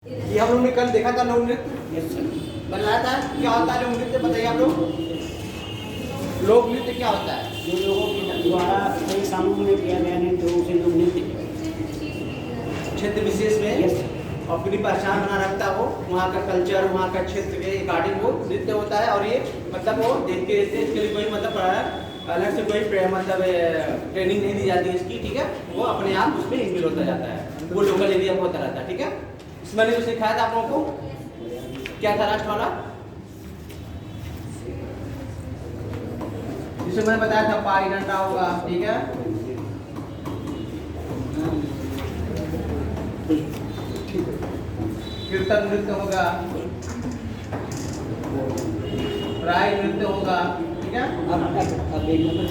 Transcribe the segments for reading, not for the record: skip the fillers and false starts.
ये हम लोग ने कल देखा था लोक नृत्य। Yes sir. बनाया था। क्या होता है लोक नृत्य, बताइए आप लोग। लोक नृत्य क्या होता है? जो लोगों के द्वारा कई सालों में किया गया नहीं तो उसे लोग नृत्य क्षेत्र विशेष में यस अपनी पहचान बना रखता हो, वहाँ का कल्चर, वहाँ का क्षेत्र के अकॉर्डिंग वो नृत्य होता है। और ये मतलब वो देख के इसके लिए कोई मतलब अलग से कोई मतलब ट्रेनिंग नहीं दी जाती है इसकी, ठीक है। वो अपने आप उसमें इन्वॉल्व होता जाता है, वो लोकल एरिया में होता रहता है, ठीक है। इसमें मैंने जो सिखाया था आप लोगों को, क्या था लास्ट वाला, जिसमें मैंने बताया था पाई डंडा होगा, ठीक है। कीर्तन नृत्य होगा, राय नृत्य होगा, ठीक है। अब एक नंबर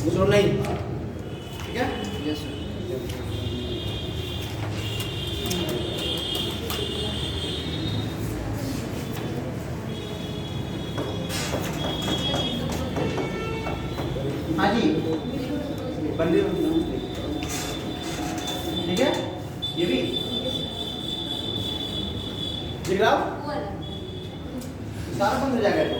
दूसरा नहीं, ठीक है। Yes sir. हाँ जी, बंदे ठीक है। ये भी दिख रहा हो? सारा बंद हो जाएगा तो,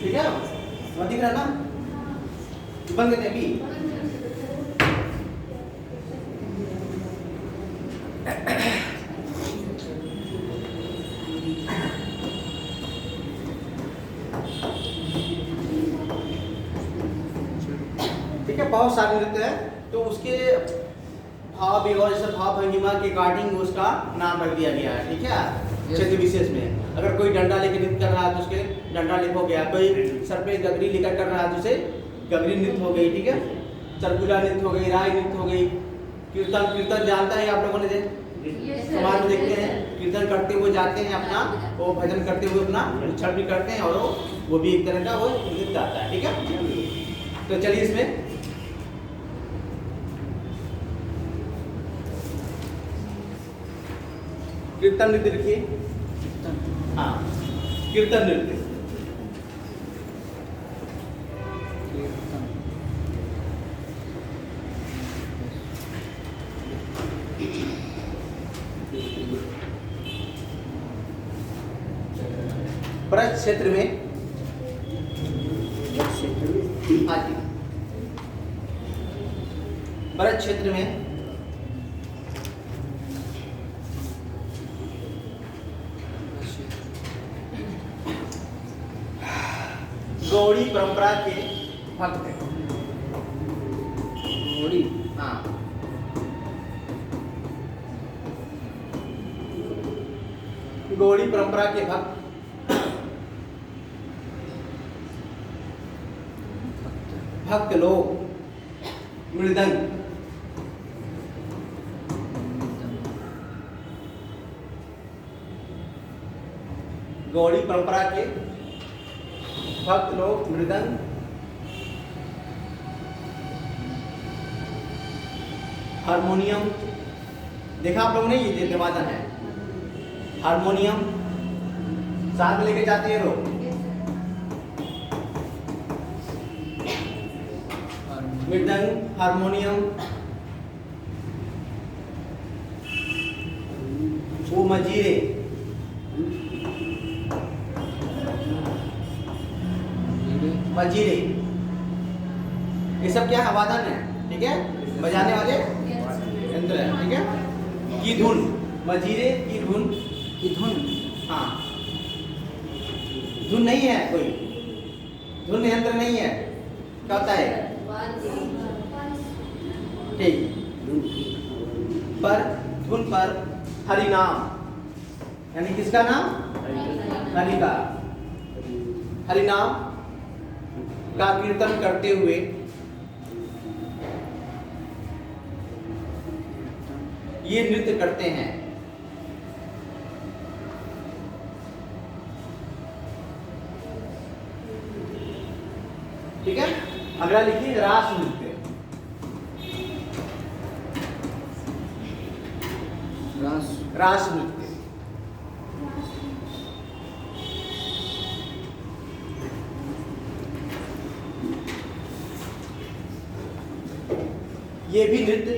ठीक है। वहाँ दिख रहा ना, बंद करते अभी। ठीक है, बहुत सारे नृत्य है तो उसके भाव विभव जैसे भाव भंगिमा के अकॉर्डिंग उसका नाम रख दिया गया है, ठीक है। क्षेत्र विशेष में अगर कोई डंडा लेकर नृत्य कर रहा है तो उसके डंडा लिख हो गया, कोई सर पे गगरी लेकर कर रहा है तो उसे गगरी नृत्य हो गई, ठीक है। सरगुजा नृत्य हो गई, राय नृत्य हो गई। कीर्तन, कीर्तन जानता है आप लोगों ने, समाज में देखते हैं कीर्तन करते हुए जाते हैं, अपना वो भजन करते हुए अपना उच्छल भी करते हैं, और वो भी एक तरह का वो नृत्य आता है, ठीक है। तो चलिए इसमें कीर्तन नृत्य लिखिए। हाँ, कीर्तन नृत्य। ब्रज क्षेत्र में, हाँ जी, ब्रज क्षेत्र में गौड़ी परंपरा के भक्त हैं। गौड़ी, हाँ, गौड़ी परंपरा के भक्त लोग मृदंग, गौड़ी परंपरा के भक्त लोग मृदंग, हारमोनियम, देखा आप लोगों ने, ये निर्वादन है। हारमोनियम साथ में लेके जाते हैं लोग, मृदंग, हारमोनियम, वो मजीरे, मजीरे, ये सब क्या है, वादन है, ठीक है, बजाने वाले यंत्र है, ठीक है। की धुन, मजीरे की धुन, की धुन, हाँ, धुन नहीं है, कोई धुन यंत्र नहीं है, क्या होता है, ठीक। पर धुन पर हरि नाम, यानी किसका नाम, हरि का, हरि नाम का कीर्तन करते हुए ये नृत्य करते हैं। ठीक है, अगला लिखिए रास नृत्य। रास नृत्य, ये भी नृत्य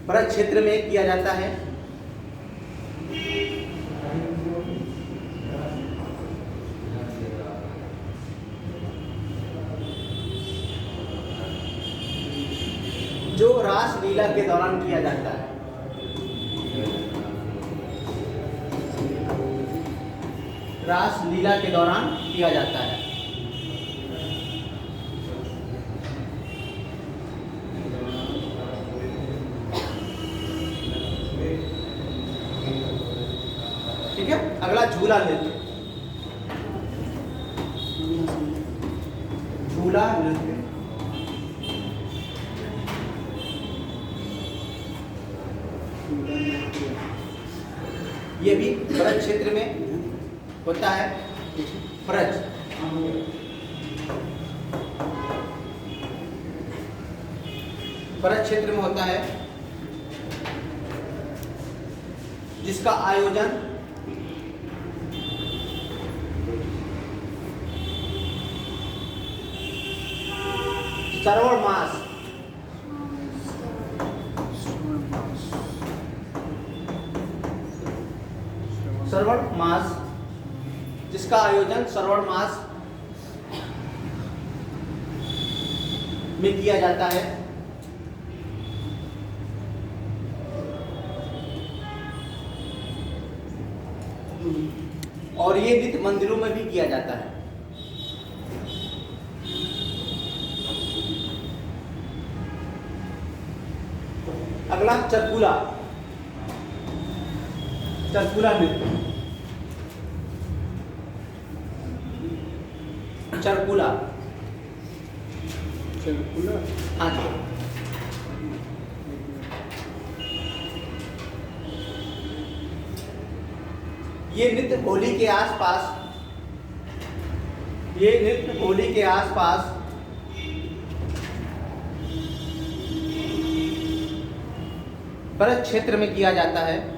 ब्रज क्षेत्र में किया जाता है। जो रास लीला के दौरान किया जाता है। रास लीला के दौरान किया जाता है। ठीक है, अगला झूला नृत्य। झूला नृत्य ये भी ब्रज क्षेत्र में होता है। ब्रज ब्रज क्षेत्र में होता है, जिसका आयोजन श्रावण मास जिसका आयोजन श्रावण मास में किया जाता है। और ये नृत्य मंदिरों में भी किया जाता है। अगला चरकुला। चरकुला नृत्य। चरकुला चरकुला हाँ जी। ये नृत्य होली के आसपास ब्रज क्षेत्र में किया जाता है।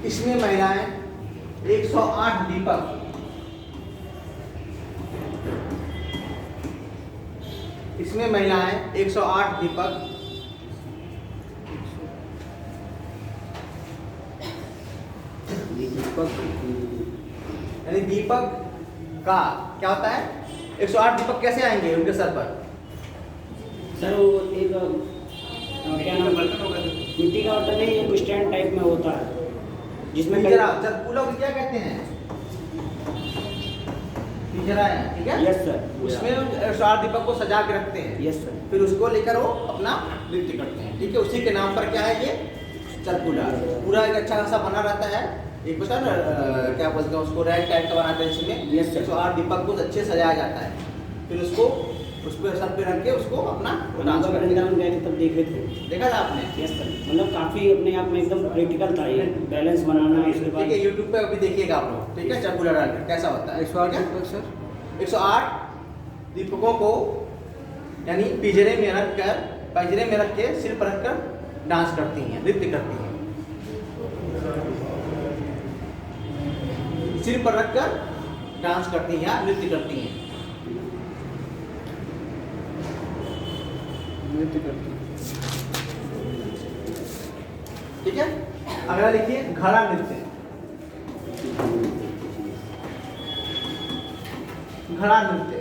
इसमें महिलाएं 108 दीपक इसमें महिलाएं 108 दीपक यानी दीपक का क्या होता है? 108 दीपक कैसे आएंगे उनके सर पर? सर वो एक क्या नाम मिट्टी का बर्तन नहीं, एक स्टैंड टाइप में होता है जिसमें चरकुला को क्या कहते हैं? पिंजरा है, ठीक है? Yes sir. उसमें 108 दीपक को सजा के रखते हैं। Yes sir. फिर उसको लेकर वो अपना नृत्य करते हैं, ठीक है? उसी के नाम पर क्या है ये? चरकुला। पूरा एक अच्छा खासा बना रहता है, एक पता ना क्या बोलते हैं उसको, रैक टाइप का बनाते हैं इसमें। Yes sir. 108 दीपक को अच्छे सजाया जाता है, फिर उसको उस पर सर पे रख के उसको अपना डांस करते हैं। वृंदावन गए थे तब देखे थे। देखा था आपने? Yes sir. मतलब काफ़ी अपने आप में एकदम प्रैक्टिकल था ये, बैलेंस बनाना इसके ठीक बाद। है, यूट्यूब पे अभी देखिएगा आप लोग, ठीक है? चरकुला डालकर कैसा होता है। 108 दीपक सर। 108 दीपकों को यानी पिंजरे में रख के सिर पर रखकर डांस करती हैं, नृत्य करती हैं। सिर पर रखकर डांस करती हैं या नृत्य करती हैं। नृत्य करती है। ठीक है, अगला लिखिए घड़ा नृत्य। घड़ा नृत्य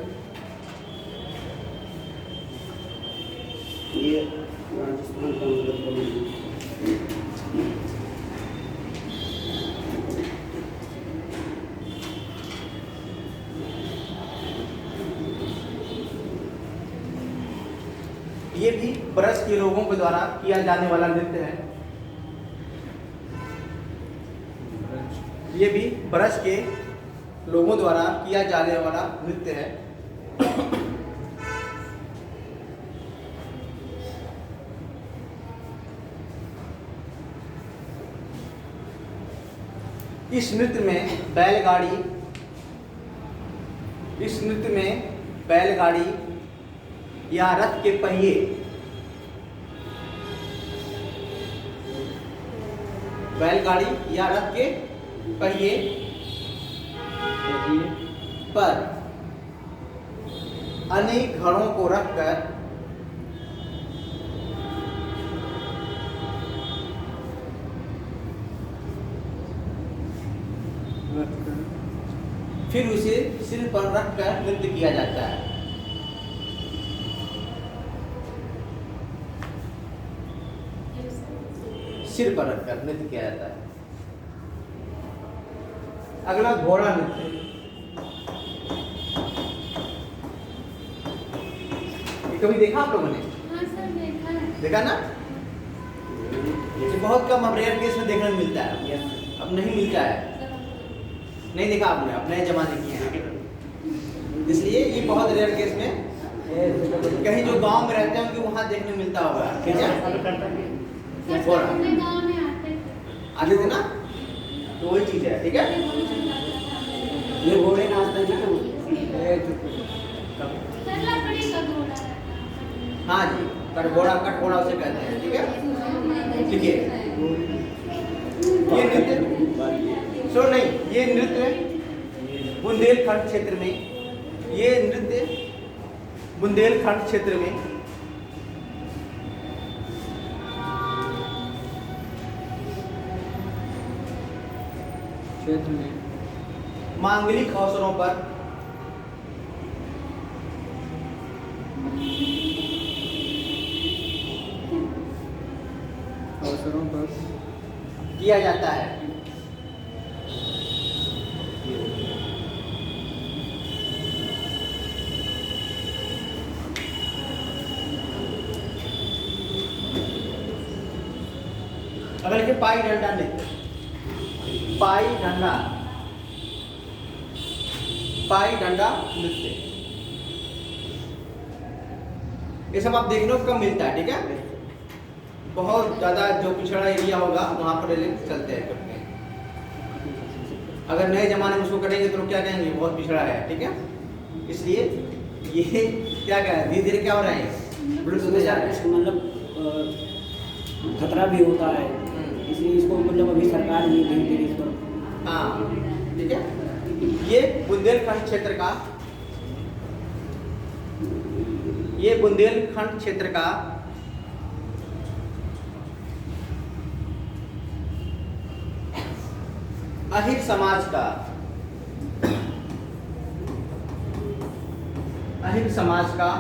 ये राजस्थान का मतलब ये भी ब्रज के लोगों के द्वारा किया जाने वाला नृत्य है। ये भी ब्रज के लोगों द्वारा किया जाने वाला नृत्य है। इस नृत्य में बैलगाड़ी या रथ के पहिए बैलगाड़ी या रथ के पहिए पर अनेक घड़ों को रखकर फिर उसे सिर पर रखकर नृत्य किया जाता है। सिर पर रखकर नृत्य किया जाता है। अगला घोड़ा नृत्य। ये कभी देखा आप लोगों ने? हाँ सर, देखा है। देखा ना? ये बहुत कम अब रेयर केस में देखने को मिलता है, अब नहीं मिलता है। नहीं देखा आपने, अब नए जमाने की है, इसलिए ये बहुत रेयर केस में कहीं जो गांव में रहते हैं उनके वहां देखने को मिलता होगा। ठीक है, सर, अपने गाँव में आते थे ना, तो वही चीज है। ठीक है, ये घोड़े नाचते हैं ना। सर, लकड़ी का घोड़ा रहता है। हाँ जी, कटघोड़ा उसे कहते हैं। ठीक है, ठीक है। ये नृत्य नहीं, ये नृत्य बुंदेलखंड क्षेत्र में, ये नृत्य बुंदेलखंड क्षेत्र में मांगलिक अवसरों पर किया जाता है। अगर के पाई डंडा नृत्य, पाई डंडा नृत्य, ये सब आप देखने को कम मिलता है। ठीक है, बहुत ज्यादा जो पिछड़ा एरिया होगा वहां पर चलते हैं करते हैं। अगर नए जमाने में उसको करेंगे तो लोग क्या कहेंगे, बहुत पिछड़ा है। ठीक है, इसलिए ये क्या कह रहे हैं, धीरे धीरे क्या हो रहे हैं, विलुप्त होते जा रहे हैं। मतलब खतरा भी होता है, इसलिए इसको मतलब अभी सरकार भी धीरे धीरे इस पर। हाँ, ठीक है। ये बुंदेलखंड क्षेत्र का अहिर समाज का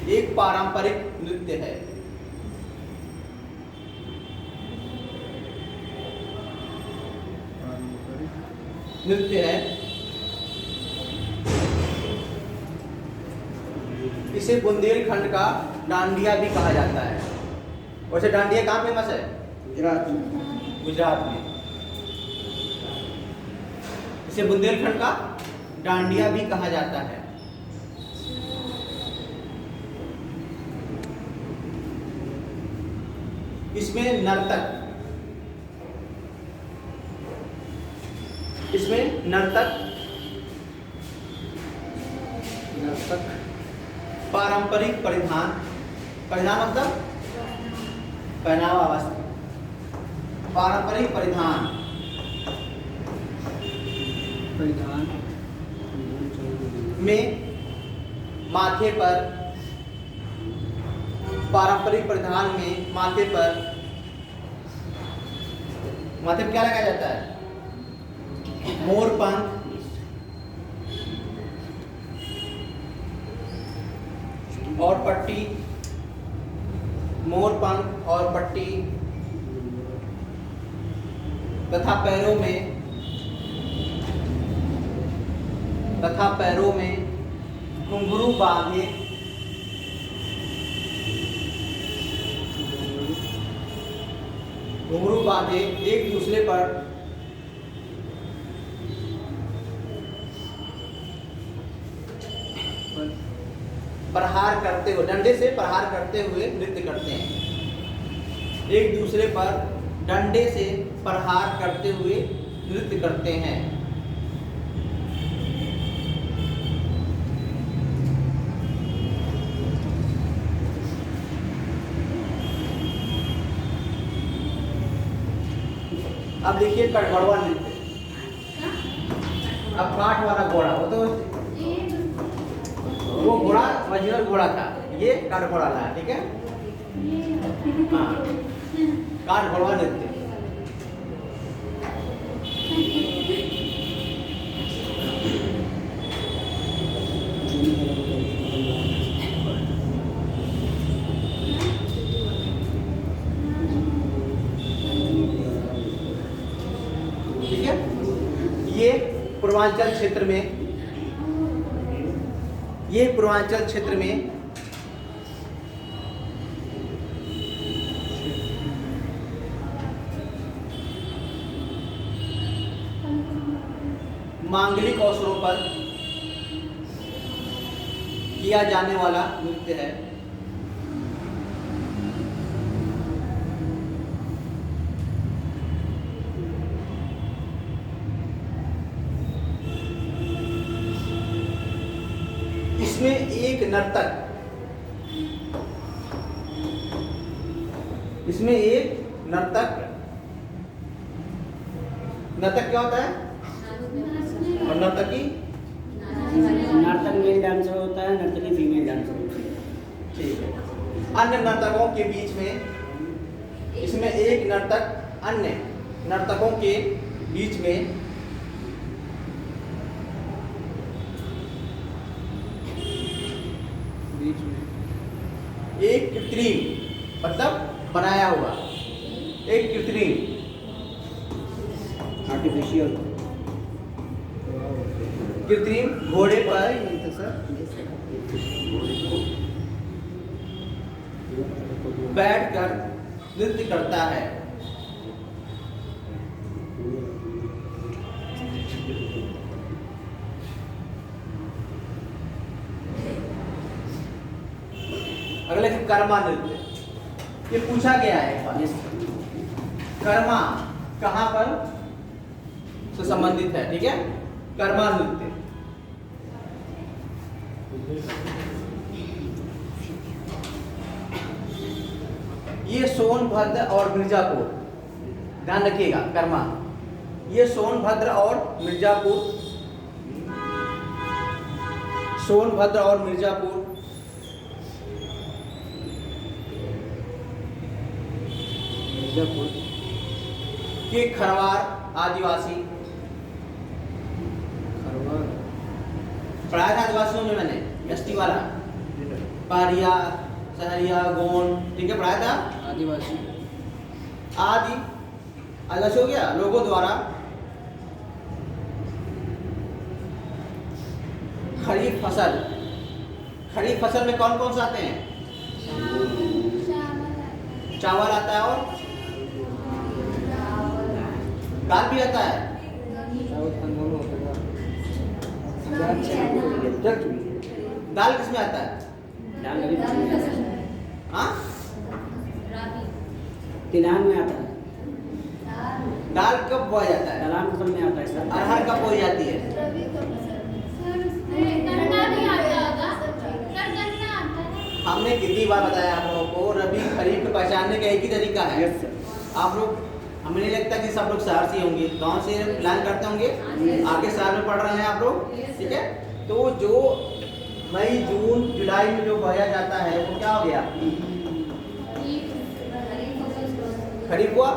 एक पारंपरिक नृत्य है। इसे बुंदेलखंड का डांडिया भी कहा जाता है। वैसे डांडिया कहाँ फेमस है? गुजरात में। इसे बुंदेलखंड का डांडिया भी कहा जाता है। इसमें नर्तक पारंपरिक परिधान मतलब पहनावा वस्त्र, पारंपरिक परिधान में माथे पर, पारंपरिक परिधान में माथे पर क्या लगाया जाता है? मोर पंख, और पट्टी, मोर पंख और पट्टी तथा पैरों में घुंघरू बांधे एक दूसरे पर प्रहार करते हुए, डंडे से प्रहार करते हुए नृत्य करते हैं। एक दूसरे पर डंडे से प्रहार करते हुए नृत्य करते हैं। अब देखिए कटघोड़वा नृत्य। अब काठ वाला घोड़ा, वो तो वो घोड़ा ओरिजिनल घोड़ा था, ये काठघोड़ा वाला है, ठीक है। हाँ, काठघोड़वा नृत्य। ठीक है, ये पूर्वांचल क्षेत्र में, ये पूर्वांचल क्षेत्र में मांगलिक अवसरों पर किया जाने वाला नृत्य है। इसमें एक नर्तक, इसमें एक नर्तक, नर्तक क्या होता है और नर्तकी? नर्तक मेल डांसर होता है, नर्तकी फीमेल डांसर होती है। ठीक है। अन्य नर्तकों के बीच में, इसमें एक नर्तक अन्य नर्तकों के बीच में एक कृत्रिम, मतलब बनाया हुआ, एक कृत्रिम आर्टिफिशियल कृत्रिम घोड़े पर बैठकर नृत्य करता है। अगले कर्मा नृत्य, ये पूछा गया है एक बार। कर्मा कहाँ पर से संबंधित है, ठीक है। कर्मा नृत्य, ये सोनभद्र और मिर्जापुर, ध्यान रखिएगा। कर्मा ये सोनभद्र और मिर्जापुर, सोनभद्र और मिर्जापुर के खरवार आदिवासी, पढ़ाया था आदिवासियों में मैंने, एसटी वाला, पारिया, सहरिया, गोंड, ठीक है, पढ़ाया था। आदिवासी आदिवासी हो गया। लोगों द्वारा खरीफ फसल, खरीफ फसल में कौन कौन से आते हैं? चावल आता है और दाल भी आता है। दाल किस में आता है? हाँ, तिलहन में आता है, दाल कब बोया जाता है? दलान फसल में आता है सर। अरहर कब बोई जाती है? गन्ना भी आता होगा सर, गन्ना आता है। हमने कितनी बार बताया आप लोगों को, रबी खरीफ को पहचानने का एक ही तरीका है। आप लोग, हमें नहीं लगता कि सब लोग शहर से होंगे, गांव से प्लान करते होंगे, आगे शहर में पढ़ रहे हैं आप लोग, ठीक है। तो जो मई जून जुलाई में जो बोया जाता है वो क्या हो गया? खरीफ हुआ।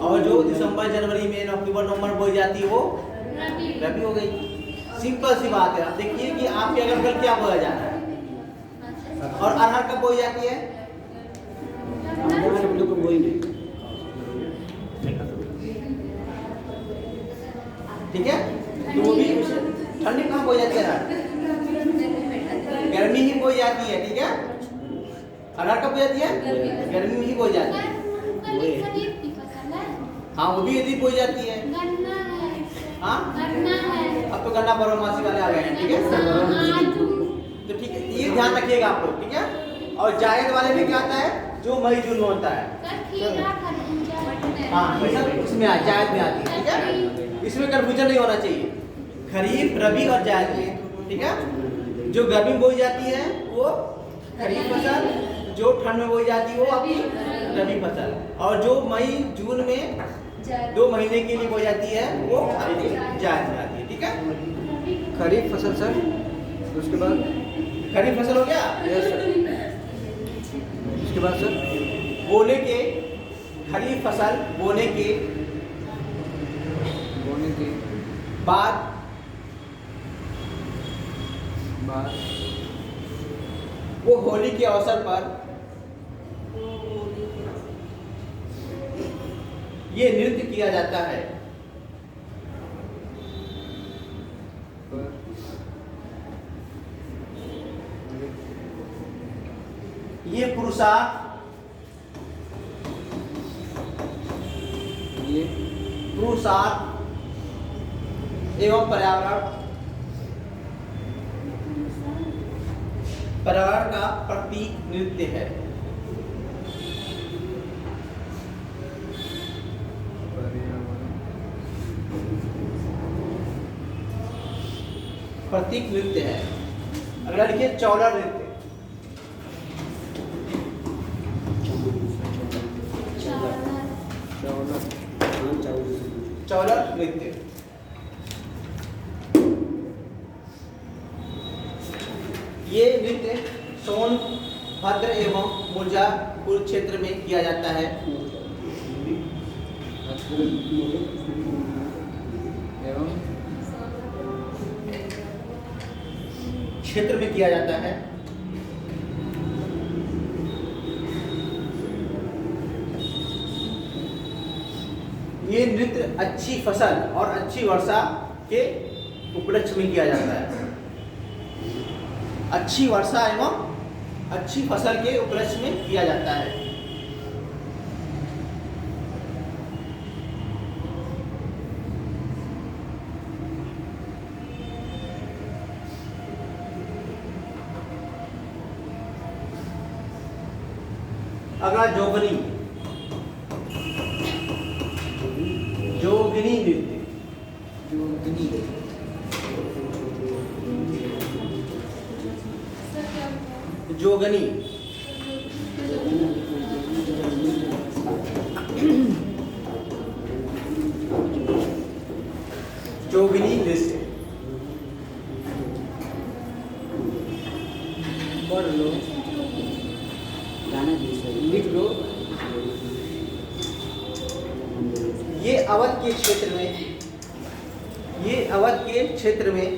और जो दिसंबर जनवरी में अक्टूबर नवंबर बोई जाती है वो रबी हो गई। सिंपल सी बात है। आप देखिए कि आपके अगल बगल क्या बोया जा रहा है। और अरहर कब बोई जाती है? कोई नहीं, ठीक है। तो वो भी ठंडी कहाँ बोई जाती है? अरहर गर्मी ही बोई जाती है, ठीक है। अरहर कब बोई जाती है? गर्मी में ही बोई जाती है। हाँ, वो भी यदि बोई जाती है। गन्ना है, हाँ, गन्ना है। अब तो गन्ना बारहमासी वाले आ गए हैं, ठीक है। तो ठीक है, ये ध्यान रखिएगा आप लोग, ठीक है। और जायद वाले में क्या आता है? जो मई जून में होता है। हाँ, ये सब इसमें जायद में आती है, ठीक है। इसमें कन्फ्यूजन नहीं होना चाहिए। खरीफ, रबी और जायद में, ठीक है। जो गर्मी में बोई जाती है वो खरीफ फसल, जो ठंड में बोई जाती है वो आपकी रबी फसल। और जो मई जून में 2 महीने के लिए हो जाती है वो जायज हो जाती है, ठीक है। खरीफ फसल सर, उसके बाद खरीफ फसल हो गया। यस सर, उसके बाद सर बोने के, खरीफ फसल बोने के बाद वो होली के अवसर पर ये नृत्य किया जाता है। ये पुरुषार्थ एवं पर्यावरण का प्रतीक नृत्य है। प्रतीक नृत्य है। अगला लिखिए चौला नृत्य। चौला नृत्य ये नृत्य सोनभद्र एवं मिर्जापुर क्षेत्र में किया जाता है। क्षेत्र में किया जाता है। ये नृत्य अच्छी फसल और अच्छी वर्षा के उपलक्ष्य में किया जाता है। अच्छी वर्षा एवं अच्छी फसल के उपलक्ष्य में किया जाता है। अगला जोगनी। जोगनी नृत्य। जोगनी जोगनी नृत्य। पढ़ लो, गाना लिख लो। ये अवध के क्षेत्र में, ये अवध के क्षेत्र में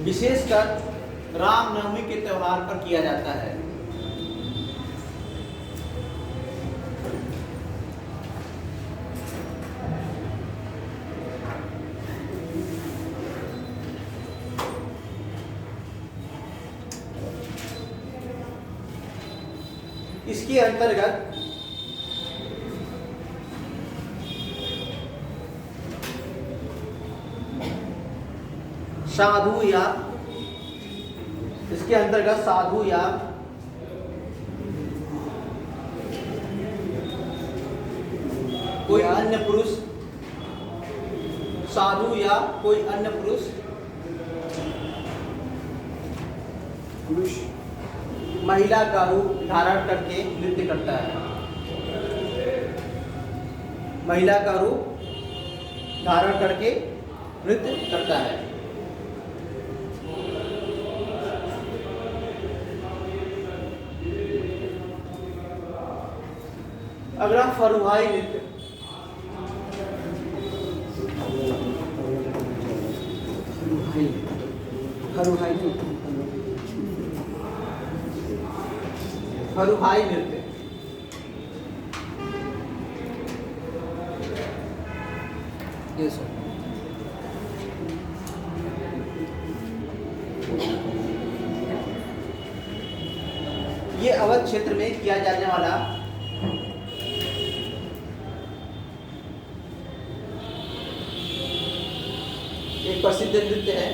विशेषकर रामनवमी के त्योहार पर किया जाता है। इसके अंतर्गत साधु या इसके अंतर्गत साधु या कोई अन्य पुरुष, साधु या कोई अन्य पुरुष महिला का रूप धारण करके नृत्य करता है। महिला का रूप धारण करके नृत्य करता है। अगला फरुहाई नृत्य। फरुहाई नृत्य यस सर। ये अवध क्षेत्र में किया जाने वाला एक प्रसिद्ध नृत्य है।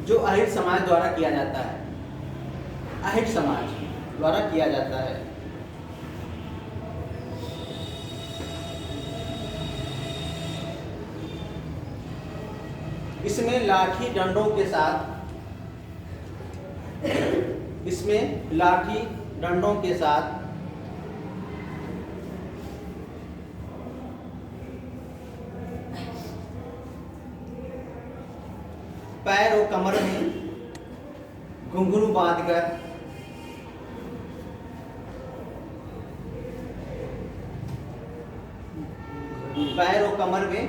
जो अहिर समाज द्वारा किया जाता है। अहिर समाज द्वारा किया जाता है। इसमें लाठी डंडों के साथ, इसमें लाठी डंडों के साथ पैर और कमर में घुंघरू बांधकर पैर और कमर में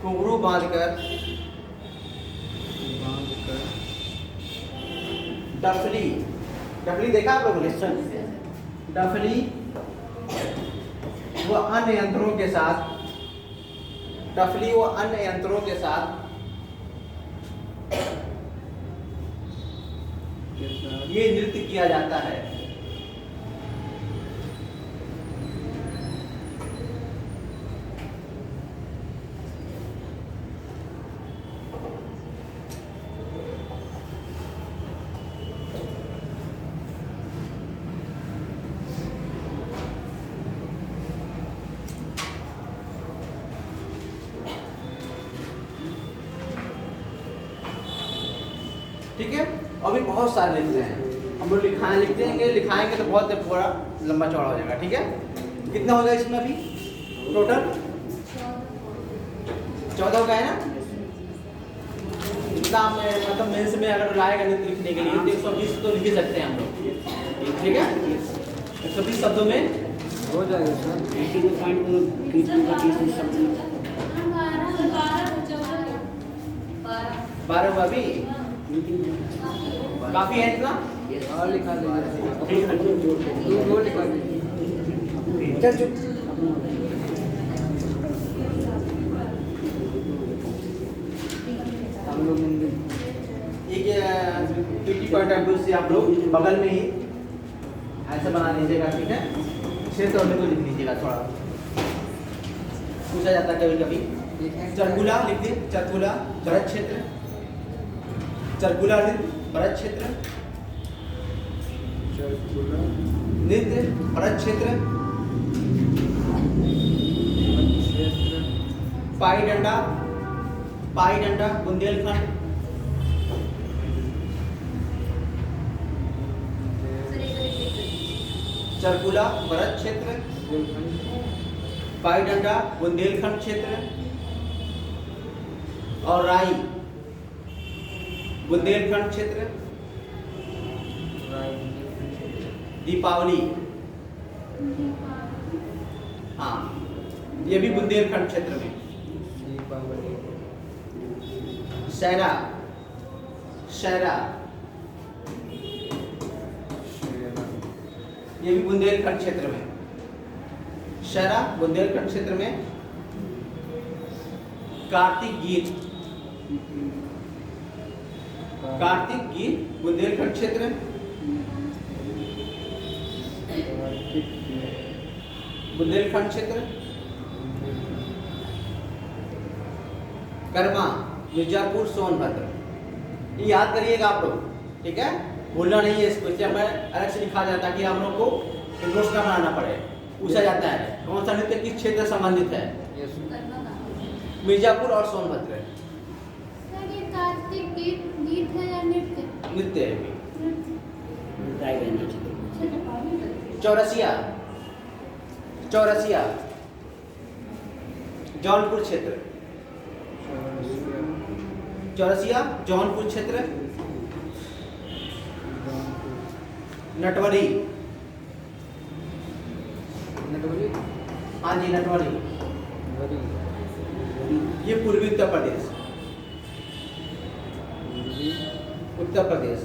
घुंघरू बांधकर डफली, डफली देखा आप लोगों ने? डफली व अन्य यंत्रों के साथ, डफली व अन्य यंत्रों के साथ ये नृत्य किया जाता है। ठीक है, अभी बहुत सारे लिखते हैं हम लोग, लिखाएंगे तो बहुत पूरा लंबा चौड़ा हो जाएगा। ठीक है, कितना हो गया इसमें अभी टोटल? 14 हो गया है ना? इतना मतलब मेंस में अगर लाएगा नृत्य लिखने के लिए तो 120 तो लिख ही सकते हैं हम लोग। ठीक है, 120 शब्दों में हो जाएगा सर। 12 हुआ अभी, काफी है इतना? और लिखा लीजिए, दो लिखा लीजिए। हम लोग एक पीटी पॉइंट ऑफ व्यू से आप लोग बगल में ही ऐसे बना लीजिएगा। ठीक है, क्षेत्र और को लिख लीजिएगा। थोड़ा पूछा जाता है कभी कभी, चरकुला लिख दिए, चरकुला भरत क्षेत्र, चरकुला नृत्य भरत क्षेत्र, नृत्य भरत क्षेत्र, पाई डंडा, पाई डंडा बुंदेलखंड, चरकुला भरत क्षेत्र, पाई डंडा बुंदेलखंड क्षेत्र, और राई बुंदेलखंड क्षेत्र, दीपावली, हाँ ये भी बुंदेलखंड क्षेत्र में, शहरा, शहरा ये भी बुंदेलखंड क्षेत्र में, शहरा बुंदेलखंड क्षेत्र में, कार्तिक गीत, कार्तिक गीत बुंदेलखंड क्षेत्र, बुंदेलखंड क्षेत्र, कर्मा मिर्जापुर सोनभद्र, ये याद करिएगा आप लोग। ठीक है, भूलना नहीं है इसको, इसलिए मैं अलग से लिखा जाता है कि हम लोग को नोट्स का बनाना पड़े। पूछा जाता है कौन सा नृत्य किस क्षेत्र से संबंधित है? मिर्जापुर और सोनभद्र। कार्तिक गीत है या नृत्य? नृत्य है। नृत्य। चौरसिया, चौरसिया जौनपुर क्षेत्र, चौरसिया जौनपुर क्षेत्र, नटवरी, हाँ जी नटवरी, ये पूर्वी उत्तर प्रदेश, उत्तर प्रदेश।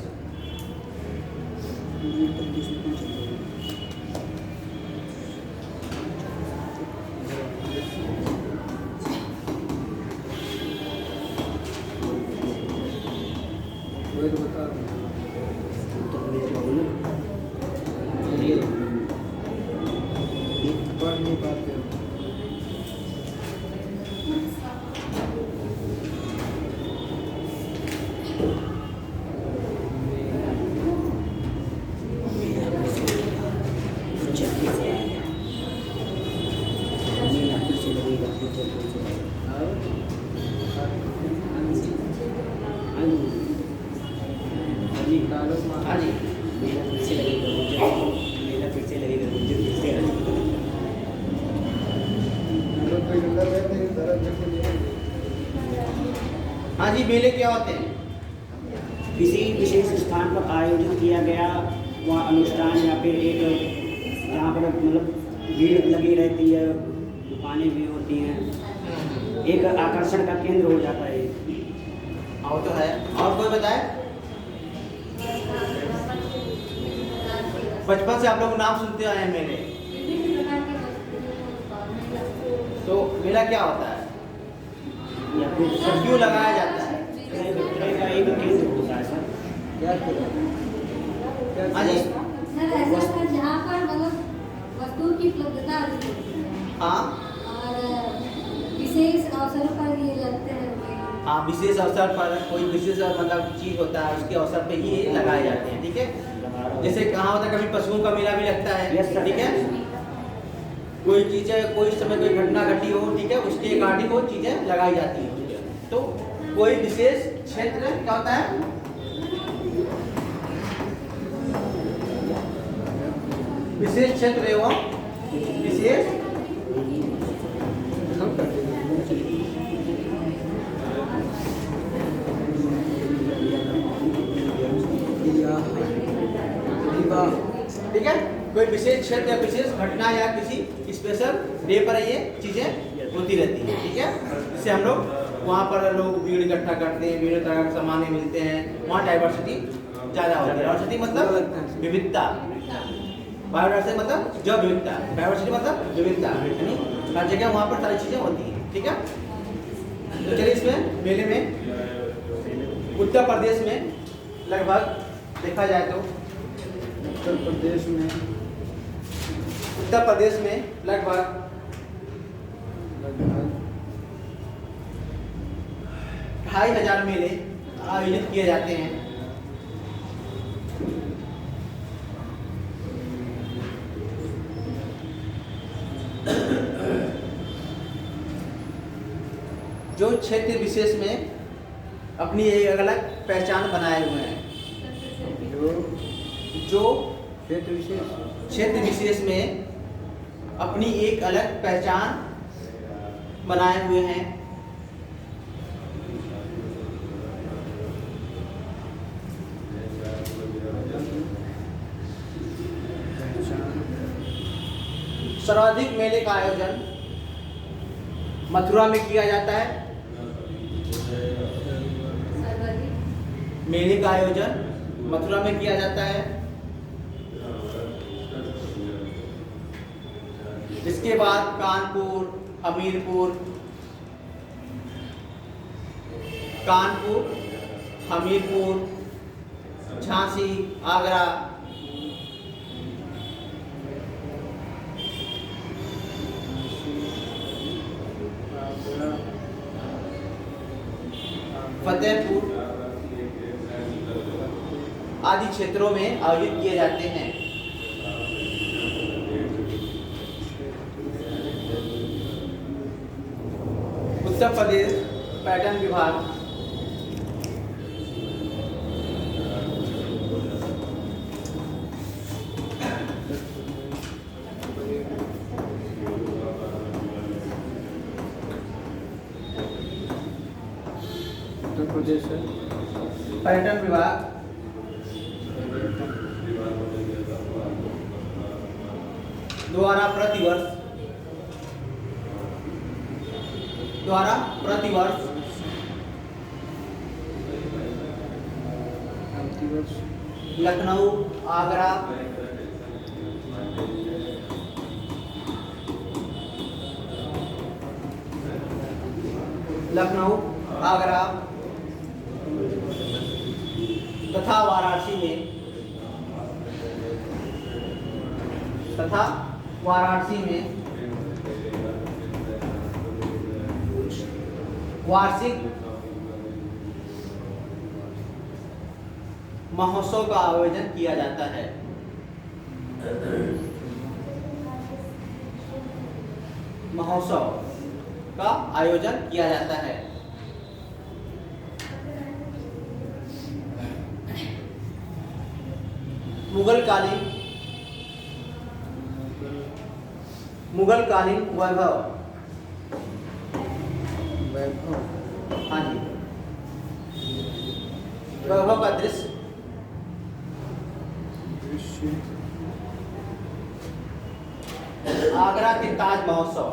पढ़ नहीं पाते हो। हाँ जी जी हाँ जी मेला फिर से लगेगा मेला फिर से लगेगा मुझे फिर से हाँ जी, मेले क्या होते हैं? किसी विशेष स्थान पर आयोजित किया गया वहाँ अनुष्ठान या फिर एक जहाँ पर मतलब भीड़ लगी रहती है, दुकानें भी होती हैं, एक आकर्षण का केंद्र हो जाता है। और तो है, और कोई बताए? बचपन से आप लोग नाम सुनते आए हैं मेले, तो मेला क्या होता है या फिर और क्यों लगाया जाता है? का एक केंद्र होता है सर। क्या किया? हाँ जी, सर ऐसा सर जहाँ पर मतलब वस्तुओं की उपलब्धता होती है हाँ और विशेष अवसरों पर ये लगते हैं हाँ, विशेष अवसर पर कोई विशेष मतलब चीज होता है, उसके अवसर पे ही ये लगाए जाते हैं, ठीक है। जैसे कहाँ होता है, कभी पशुओं का मेला भी लगता है, Yes, sir. ठीक है। कोई चीजें कोई समय कोई घटना घटी हो, ठीक है, उसके अकॉर्डिंग वो चीजें लगाई जाती हैं। तो कोई विशेष क्षेत्र क्या होता है, विशेष क्षेत्र एवं विशेष ठीक है, कोई विशेष क्षेत्र या विशेष घटना या किसी स्पेशल डे पर ये चीजें होती रहती हैं, ठीक है। इससे हम लोग वहाँ पर लोग भीड़ इकट्ठा करते हैं, भीड़ तरह के सामान मिलते हैं, वहाँ डाइवर्सिटी ज़्यादा होती है। डाइवर्सिटी मतलब विविधता, बायोडाइवर्सिटी मतलब जैव विविधता, डाइवर्सिटी मतलब विविधता, यानी हर जगह वहाँ पर सारी चीज़ें होती हैं, ठीक है। तो चलिए इसमें मेले में उत्तर प्रदेश में लगभग देखा जाए तो उत्तर प्रदेश में लगभग 2500 मेले आयोजित किए जाते हैं। जो क्षेत्र विशेष में अपनी एक अलग पहचान बनाए हुए हैं, जो क्षेत्र विशेष में अपनी एक अलग पहचान बनाए हुए हैं। सर्वाधिक मेले का आयोजन मथुरा में किया जाता है। मेले का आयोजन मथुरा में किया जाता है। इसके बाद कानपुर, हमीरपुर, झांसी, आगरा, फतेहपुर आदि क्षेत्रों में आयोजित किए जाते हैं। उत्तर प्रदेश पर्यटन विभाग उत्तर प्रदेश है पर्यटन विभाग द्वारा प्रतिवर्ष लखनऊ, आगरा, तथा वाराणसी में वार्षिक महोत्सव का आयोजन किया जाता है। महोत्सव का आयोजन किया जाता है। मुगल कालीन वैभव। वैभव हाँ जी, वैभव का दृश्य। दृश्य आगरा के ताज महोत्सव।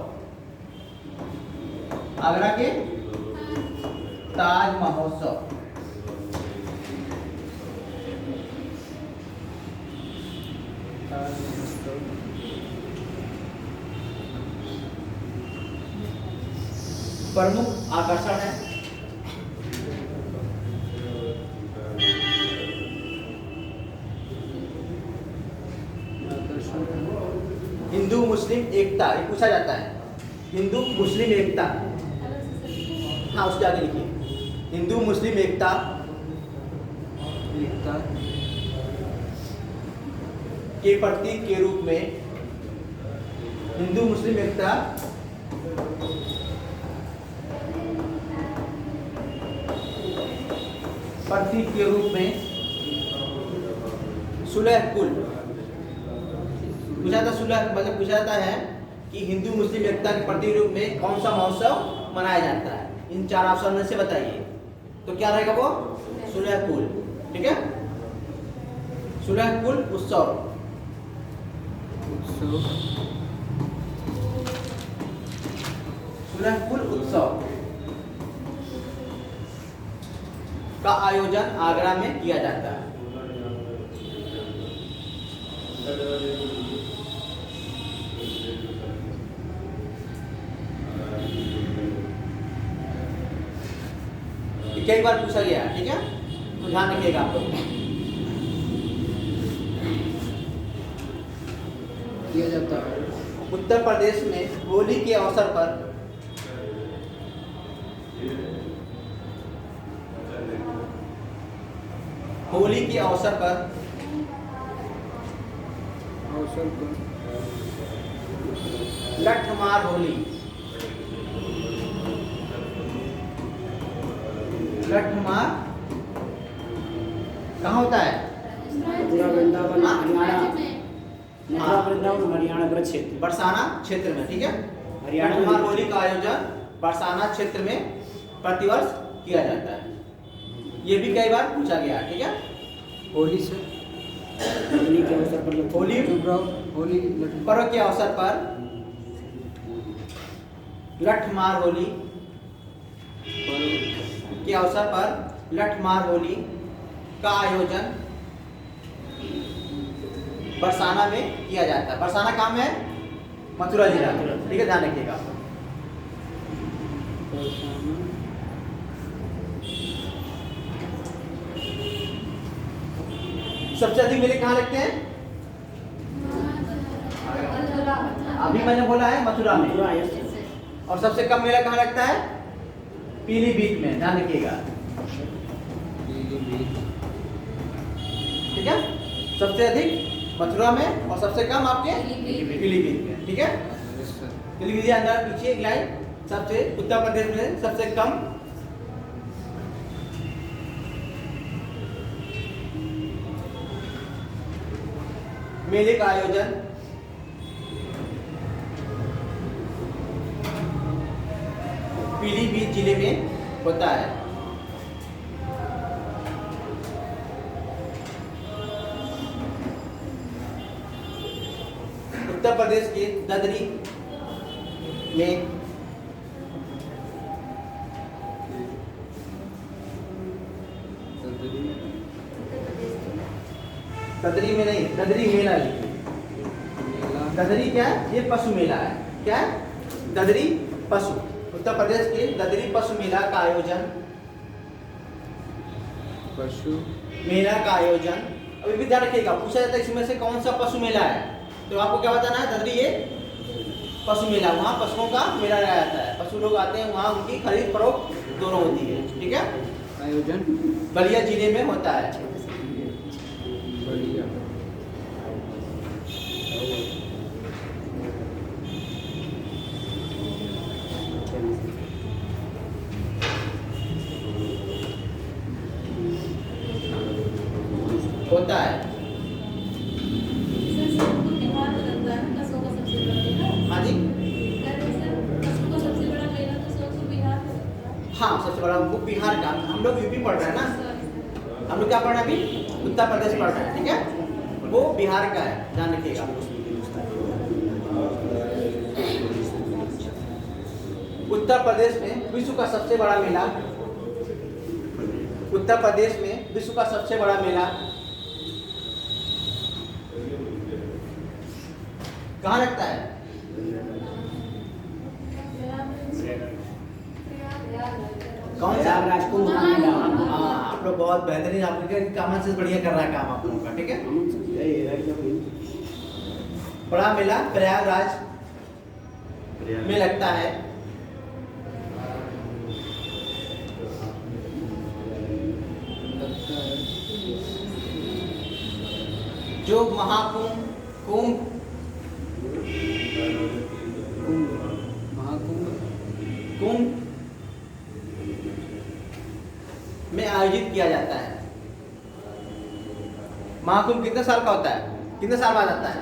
आगरा के ताज महोत्सव। प्रमुख आकर्षण है हिंदू मुस्लिम एकता। ये पूछा जाता है, हिंदू मुस्लिम एकता। हाँ, उसके आगे लिखिए, हिंदू मुस्लिम एकता एकता के प्रतीक के रूप में। हिंदू मुस्लिम एकता प्रतीक के रूप में सुलह कुल। पूछा था सुलह, मतलब पूछा जाता है कि हिंदू मुस्लिम एकता के प्रतीक रूप में कौन सा महोत्सव मनाया जाता है। इन 4 ऑप्शन में से बताइए, तो क्या रहेगा वो? सुलह कुल। ठीक है, सुलह कुल उत्सव। उत्सव सुलह कुल उत्सव का आयोजन आगरा में किया जाता है। कई बार पूछा गया है, ठीक है, तो ध्यान रखिएगा आप लोग। किया जाता है। उत्तर प्रदेश में होली के अवसर पर होली के अवसर पर अवसर पर लठमार होली। लठमार कहाँ होता है? मथुरा वृंदावन हरियाणा, मथुरा हाँ। वृंदावन हरियाणा ब्रज क्षेत्र, बरसाना क्षेत्र में। ठीक है, हरियाणा लठमार में। होली का आयोजन बरसाना क्षेत्र में प्रतिवर्ष किया जाता है। ये भी कई बार पूछा गया है। ठीक है, होली से होली के अवसर पर होली होली पर्व के अवसर पर लठमार होली के अवसर पर लठमार होली का आयोजन बरसाना में किया जाता है। बरसाना काम है मथुरा जिला में। ठीक है, ध्यान रखिएगा। सबसे अधिक मेले कहाँ लगते हैं? अभी मैंने बोला है मथुरा में। मथुरा, यस। और सबसे कम मेला कहाँ लगता है? पीलीभीत में। ध्यान रखिएगा। ठीक है, सबसे अधिक मथुरा में और सबसे कम आपके पीलीभीत में। ठीक है, पीलीभीत अंदर पीछे एक लाइन। सबसे उत्तर प्रदेश में सबसे कम मेले का आयोजन पीलीभीत जिले में होता है। उत्तर प्रदेश के ददरी में ददरी में नहीं, ददरी मेला लिखिए। ददरी क्या है? ये पशु मेला है। क्या है? ददरी पशु। उत्तर प्रदेश के ददरी पशु मेला का आयोजन पशु मेला का आयोजन अभी भी ध्यान रखिएगा, पूछा जाता है इसमें से कौन सा पशु मेला है, तो आपको क्या बताना है? ददरी ये पशु मेला, वहाँ पशुओं का मेला लगाया जाता है। पशु लोग आते हैं, वहाँ उनकी खरीद फरोख्त दोनों होती है। ठीक है, आयोजन बलिया जिले में होता है। बढ़िया होता है हाँ सबसे बड़ा वो बिहार का, हम लोग यूपी पढ़ रहे हैं ना, हम लोग क्या पढ़ रहे हैं अभी, उत्तर प्रदेश पढ़ रहे हैं, ठीक है, वो बिहार का है, ध्यान रखिएगा। उत्तर प्रदेश में विश्व का सबसे बड़ा मेला, उत्तर प्रदेश में विश्व का सबसे बड़ा मेला कहाँ लगता है? कौन सा? प्रयागराज कुंभ का मेला। हाँ आप लोग बहुत बेहतरीन, आप लोग कॉमन सेंस बढ़िया कर रहा है काम आप लोगों का, ठीक है। बड़ा मेला प्रयागराज में लगता है। जो महाकुंभ कुंभ महाकुंभ कुंभ में आयोजित किया जाता है। महाकुंभ कितने साल का होता है, कितने साल बाद आता है?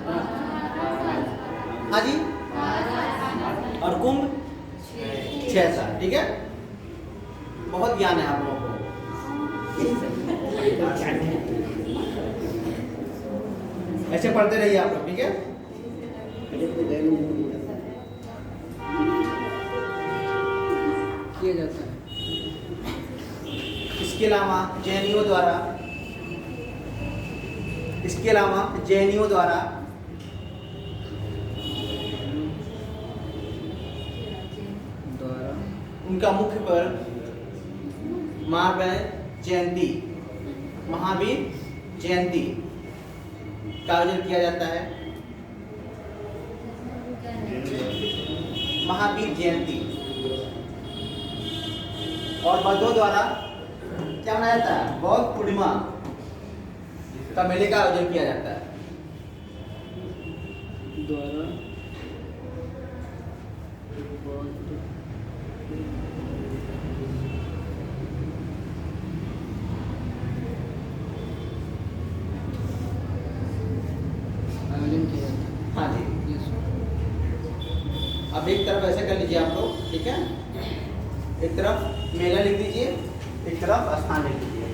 हाँ जी, और कुंभ 6 साल, ठीक है। बहुत ज्ञान है आप लोगों को। ऐसे पढ़ते रहिए आप लोग, ठीक है। किया जाता है। इसके अलावा जैनियों द्वारा, इसके अलावा जैनियों द्वारा उनका मुख्य पर्व महावीर जयंती, महावीर जयंती का आयोजन किया जाता है। महावीर जयंती और बौद्धों द्वारा क्या मनाया जाता है? बौद्ध पूर्णिमा का मेले का आयोजन किया जाता है। द्वारा आयोजन किया जाता है। हाँ जी, Yes. अब एक तरफ ऐसे कर लीजिए आप लोग, ठीक है। एक तरफ मेला लिख दीजिए, एक तरफ स्थान लिख दीजिए।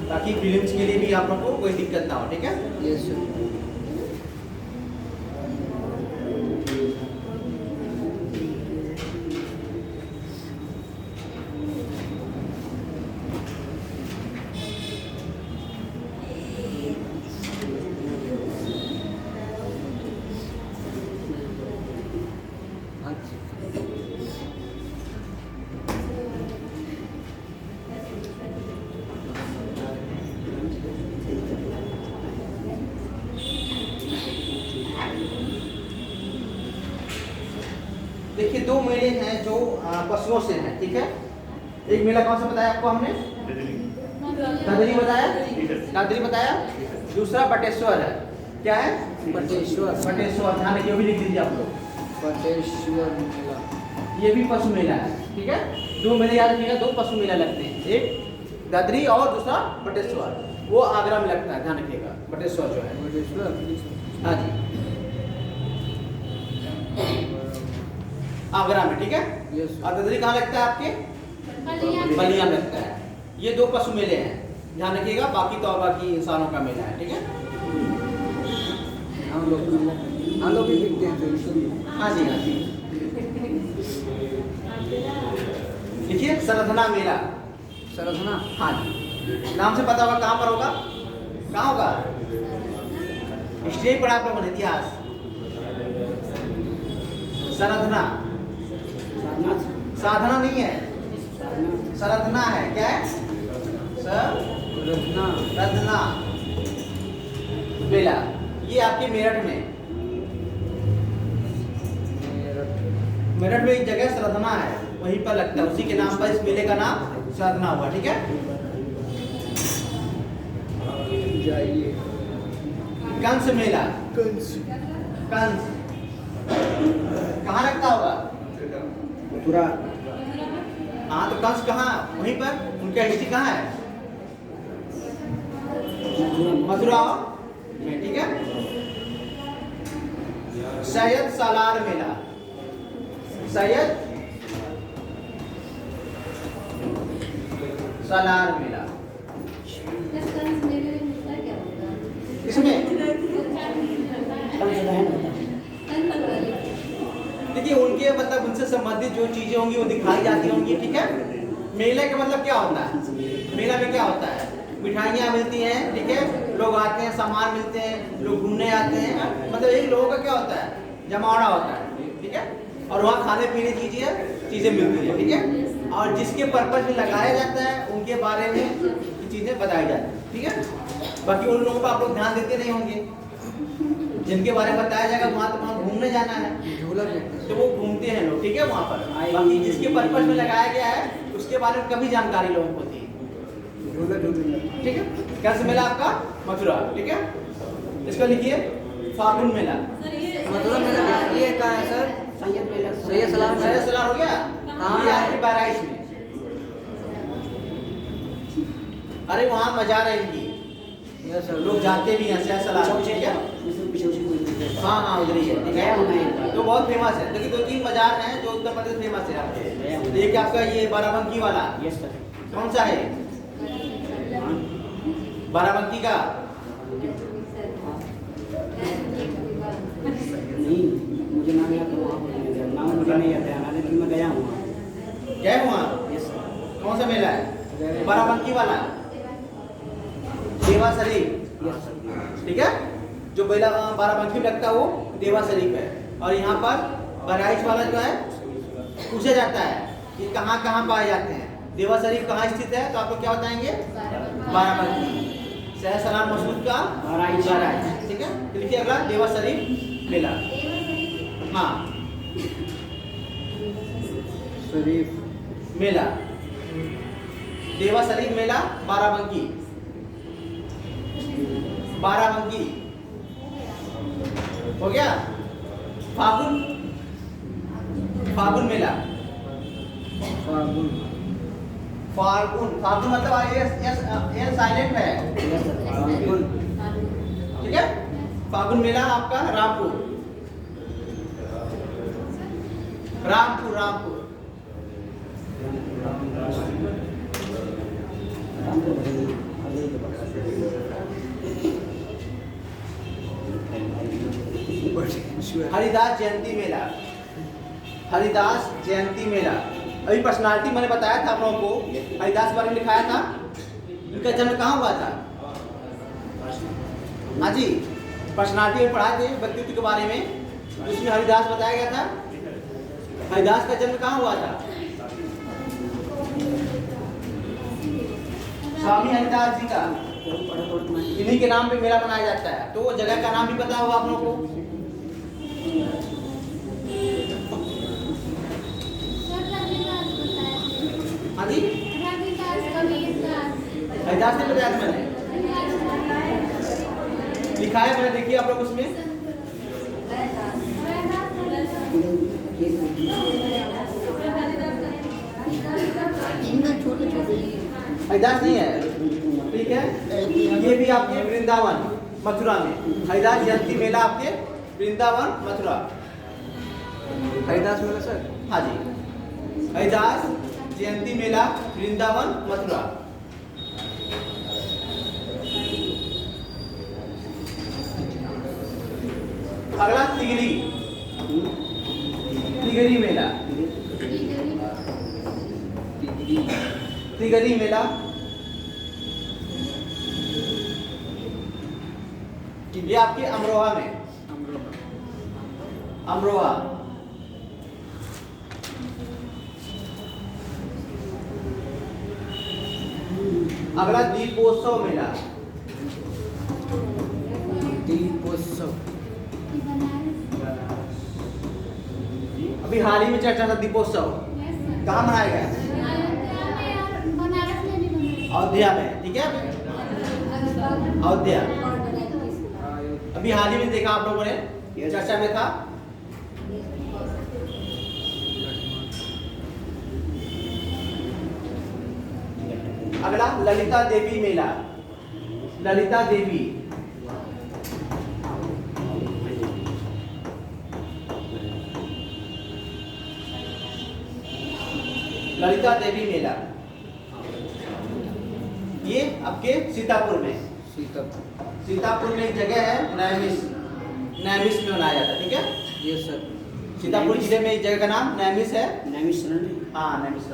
ताकि फिल्म्स के लिए भी आप लोग को कोई दिक्कत ना हो, ठीक है। Yes, sir. देखिए दो मेले हैं जो पशुओं से हैं, ठीक है। एक मेला कौन सा बताया आपको हमने? दादरी बताया, दादरी बताया। दूसरा बटेश्वर है, क्या है? बटेश्वर। बटेश्वर, ध्यान रखिए, भी लिख दीजिए आप लोग। बटेश्वर मेला। ये भी पशु मेला है, ठीक है। दो मेले याद रखिएगा, दो पशु मेला लगते हैं, एक दादरी और दूसरा बटेश्वर। वो आगरा में लगता है, ध्यान रखिएगा, बटेश्वर जो है। बटेश्वर। हाँ जी, आगरा में, ठीक है। Yes, sir. और दादरी कहाँ लगता है आपके? बलिया में लगता है। ये दो पशु मेले हैं, ध्यान रखिएगा। बाकी तो और बाकी इंसानों का मेला है, ठीक है। हम लोग भी लिखते हैं तो हाँ जी, हाँ जी, देखिए सरधना मेला। सरधना। हाँ जी, नाम से पता होगा कहाँ पर होगा, कहाँ होगा? हिस्ट्री पढ़ा आप लोगों ने, इतिहास। सरधना, साधना नहीं है, सरधना है, क्या है? रत्ना। सरधना मेला, ये आपके मेरठ में, मेरठ में एक जगह सरधना है, वहीं पर लगता है। उसी के नाम पर इस मेले का नाम सरधना हुआ, ठीक है। जाइए। कंस मेला, कंस। कंस कहाँ लगता होगा? मथुरा। हाँ तो कंस कहाँ, वहीं पर, उनका हिस्ट्री कहाँ है? मथुरा में, ठीक है। सैयद सालार मेला, सैयद सालार मेला। कंस मेले में मिलता क्या होता है? इसमें कंस दहन होता है। कंस वाले। देखिए उनके मतलब उनसे संबंधित जो चीजें होंगी वो दिखाई जाती होंगी, ठीक है। मेले का मतलब क्या होता है? मेला में क्या होता है? मिठाइयाँ मिलती हैं, ठीक है, लोग आते हैं, सामान मिलते हैं, लोग घूमने आते हैं, मतलब एक लोगों का क्या होता है, जमावड़ा होता है, ठीक है। और वहाँ खाने पीने की चीजें मिलती हैं, ठीक है। और जिसके पर्पज में लगाया जाता है उनके बारे में चीजें बताई जाती हैं, ठीक है। बाकी उन लोगों पर आप लोग ध्यान देते नहीं होंगे, जिनके बारे में बताया जाएगा वहाँ तो वहाँ घूमने जाना है, झूला देखते हैं। तो वो घूमते हैं लोग, ठीक है, वहाँ पर। बाकी जिसके पर्पज में लगाया गया है उसके बारे में कभी जानकारी लोगों को होती है, झूला झूलते हैं। ठीक है। कैसे मेला आपका? मथुरा, ठीक है। इसका लिखिए फागुन मेला। मथुरा मेला ये कहाँ है सर? सैयद मेला, सैयद सलाम मेला। सैयद सलार हो गया, हाँ। ये आपकी बहराइच में। अरे वहाँ मजार है इनकी, ये सर लोग जाते भी हैं सैयद सलार में, ठीक है। हाँ हाँ उधर ही है, ठीक है। तो बहुत फेमस है, देखिए 2-3 बाजार हैं जो उत्तर प्रदेश फेमस है आपके। एक आपका ये बाराबंकी वाला, यस सर। कौन सा है? बाराबंकी का। नहीं, मुझे नाम याद तो वहाँ पर नहीं है। नाम मुझे नहीं याद है, लेकिन मैं गया हूँ वहाँ। गए वहाँ? Yes sir. कौन सा मेला है? बाराबंकी वाला, देवा शरीफ, यस सर। ठीक है। जो मेला बाराबंकी में लगता है वो देवा शरीफ है। और यहाँ पर बहराइच वाला जो है पूछा जाता है कि कहाँ कहाँ पाए जाते हैं। देवा शरीफ कहाँ स्थित है? तो आप लोग क्या बताएंगे? बाराबंकी। सैयद सलाम मसूद का बहराइच। बहराइच, ठीक है। तो लिखिए अगला देवा शरीफ मेला। हाँ, शरीफ मेला, देवा शरीफ मेला बाराबंकी, बाराबंकी हो गया। फागुन, फागुन मेला, फागुन फागुन, फागुन मतलब ये साइलेंट है, यस सर। फागुन ठीक है। फागुन मेला आपका रामपुर, रामपुर, रामपुर। हरिदास जयंती मेला, हरिदास जयंती मेला। अभी पर्सनालिटी मैंने बताया था आप लोगों को, हरिदास बारे में लिखाया था। इनका जन्म कहाँ हुआ था? हाँ जी, पर्सनालिटी में पढ़ाए थे व्यक्तित्व के बारे में, उसमें हरिदास बताया गया था। हरिदास का जन्म कहाँ हुआ था? स्वामी हरिदास जी का, इन्हीं के नाम पे मेला मनाया जाता है। तो वो जगह का नाम भी पता होगा आप लोगों को। हाँ जी, हरिदास ने बताया था मैंने, लिखा है मैंने, देखिए आप लोग उसमें। हरिदास नहीं है, ठीक है। ये भी आपके वृंदावन मथुरा में हरिदास जयंती मेला, आपके वृंदावन मथुरा। हरिदास मेला सर। हाँ जी, हरिदास जयंती मेला वृंदावन मथुरा। अगला तिगरी, तिगरी मेला, तिगरी मेला, ये आपके अमरोहा में, अमरोहा। अगला दीपोत्सव मेला, दीपोत्सव अभी हाल ही में चर्चा था दीपोत्सव, कहाँ मनाया गया? अयोध्या में, ठीक है, अयोध्या। अभी हाल ही में देखा आप लोगों ने, चर्चा में था। अगला ललिता देवी मेला, ललिता देवी, ललिता देवी मेला, ये आपके सीतापुर में, सीतापुर। सीतापुर में एक जगह है नैमिष, नैमिष में मनाया जाता है, ठीक है। ये सर। सीतापुर जिले में एक जगह का नाम नैमिष है। नैमिषारण्य। हाँ नैमिष।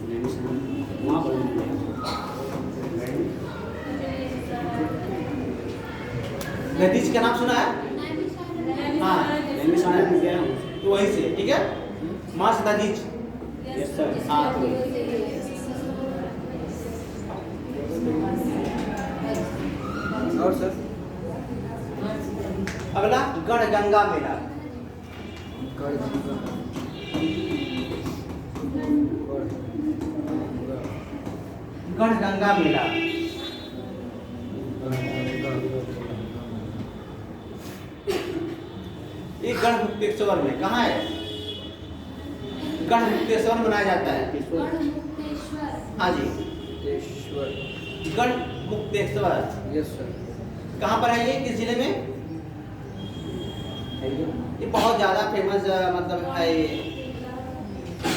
नैमिषारण्य वहाँ पर मिल गया। नदी का नाम सुना है? हाँ नैमिषारण्य मिल गया। तो वहीं से, ठीक है। माँ सीता दीज। Yes sir. हाँ तो और सर? अगला गणगंगा मेला, गणगंगा मेला, ये गढ़मुक्तेश्वर में कहाँ है? गढ़मुक्तेश्वर मनाया जाता है। हाँ जी, गढ़मुक्तेश्वर। Yes sir. कहाँ पर है ये, किस जिले में? ये बहुत ज़्यादा फेमस मतलब है ये,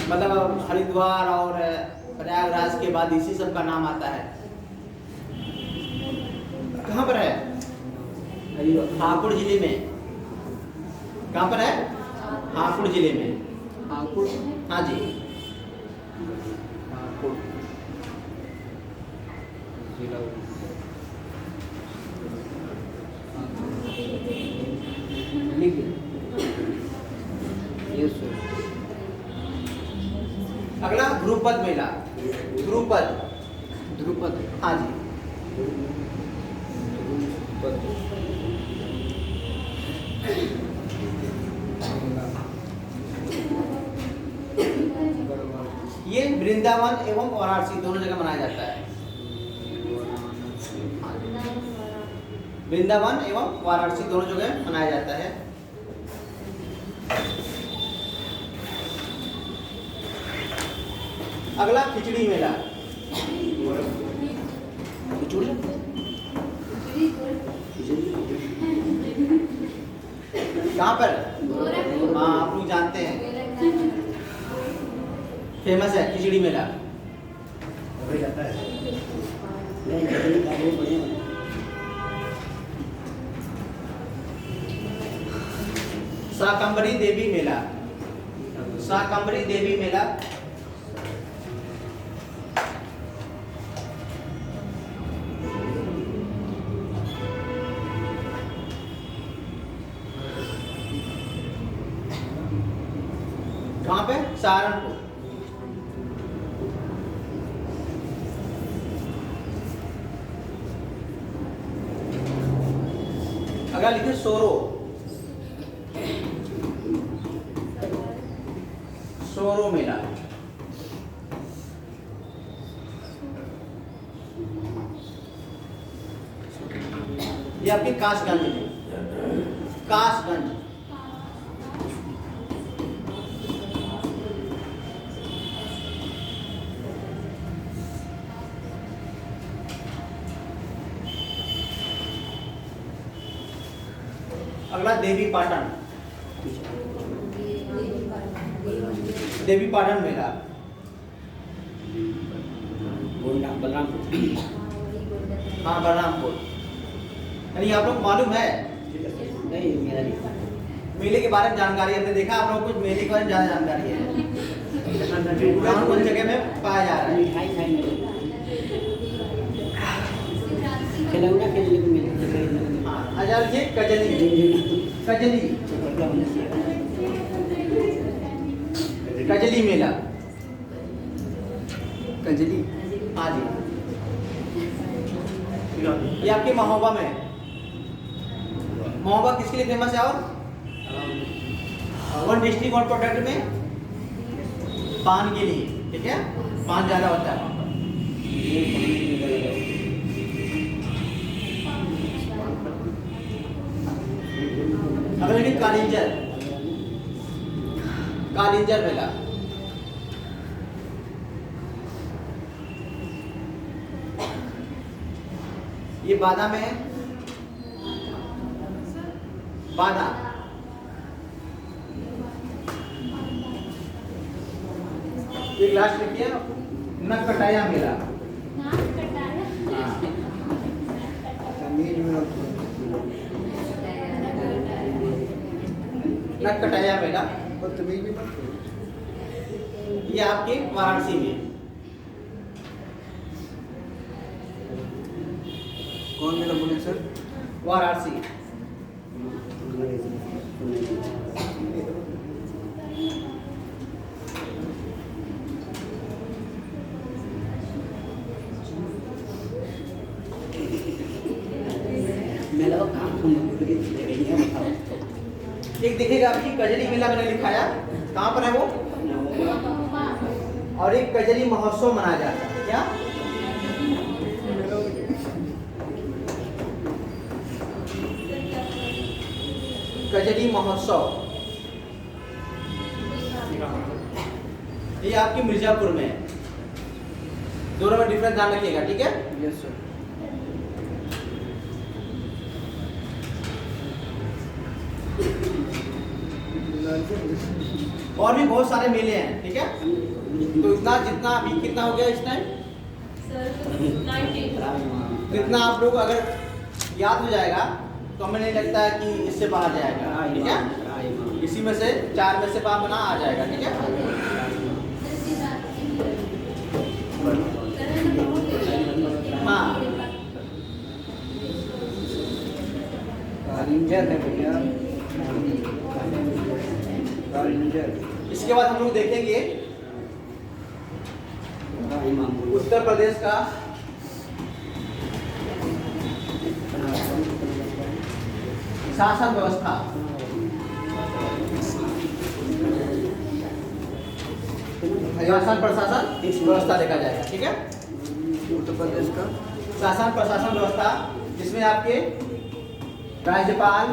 मतलब हरिद्वार और प्रयागराज के बाद इसी सब का नाम आता है। कहाँ पर है? हापुड़ जिले में। कहाँ पर है? हापुड़ जिले में। हापुड़। हाँ जी। हापुड़ जिला। Yes sir. अगला ध्रुपद मेला, ध्रुपद। ध्रुपद। हाँ जी। ये वृंदावन एवं वाराणसी दोनों जगह मनाया जाता है। वृंदावन एवं वाराणसी दोनों जगह मनाया जाता है। अगला खिचड़ी मेला, कहाँ पर? हाँ आप लोग जानते हैं, फेमस है खिचड़ी मेला। शाकंभरी देवी मेला, शाकंभरी देवी मेला, कहाँ पे? सहारनपुर। अगर लिखे सोरो, सोरो मेला, ये आपके कासगंज में, कासगंज। अगला देवी पाटन, देवी पाटन मेला, बलरामपुर। हाँ बलरामपुर। यानी आप लोग मालूम है नहीं मेरा नहीं। मेले के बारे में जानकारी, हमने देखा आप लोग कुछ मेले के बारे में ज़्यादा जानकारी है। कौन कौन जगह में पाया जा रहा है? मिठाई खाई नहीं। खिलौना खेलने को मिलता है। हाँ हजार ये कजली, कजली, कजली मेला, कजली। हाँ जी। ये आपके महोबा में, महोबा किसके लिए फेमस है? और वन डिस्ट्रिक्ट वन प्रोडक्ट में पान के लिए, ठीक है, पान ज़्यादा होता है वहाँ पर। अगले दिन कालिंजर, कालिंजर मेला, ये बादा में है, बादा। एक लास्ट लिखिए, न कटाया मेला। नाक कटाया हाँ। तमीज में न कटाया मेला, और तमीज में मत करो। ये आपके वाराणसी में। कौन मेला बोले सर? वाराणसी। मेला का काम तुम दे रही है, बताओ। एक देखिएगा आपकी कजरी मेला मैंने लिखाया, कहाँ पर है वो? और एक कजरी महोत्सव मनाया जाता है, क्या? कजरी महोत्सव, ये आपके मिर्जापुर में है। दोनों में डिफरेंस ध्यान रखिएगा, ठीक है? Yes sir. और भी बहुत सारे मेले हैं, ठीक है? तो इतना जितना अभी कितना हो गया इस टाइम, जितना आप लोग अगर याद हो जाएगा तो हमें नहीं लगता है कि इससे बाहर जाएगा, ठीक है? इसी में से 4 में से बाहर बना आ जाएगा, ठीक है? हाँ। कारिंजर है भैया, कारिंजर। इसके बाद हम लोग देखेंगे उत्तर प्रदेश का शासन व्यवस्था। शासन प्रशासन व्यवस्था देखा जाएगा, ठीक है? उत्तर प्रदेश का शासन प्रशासन व्यवस्था, जिसमें आपके राज्यपाल,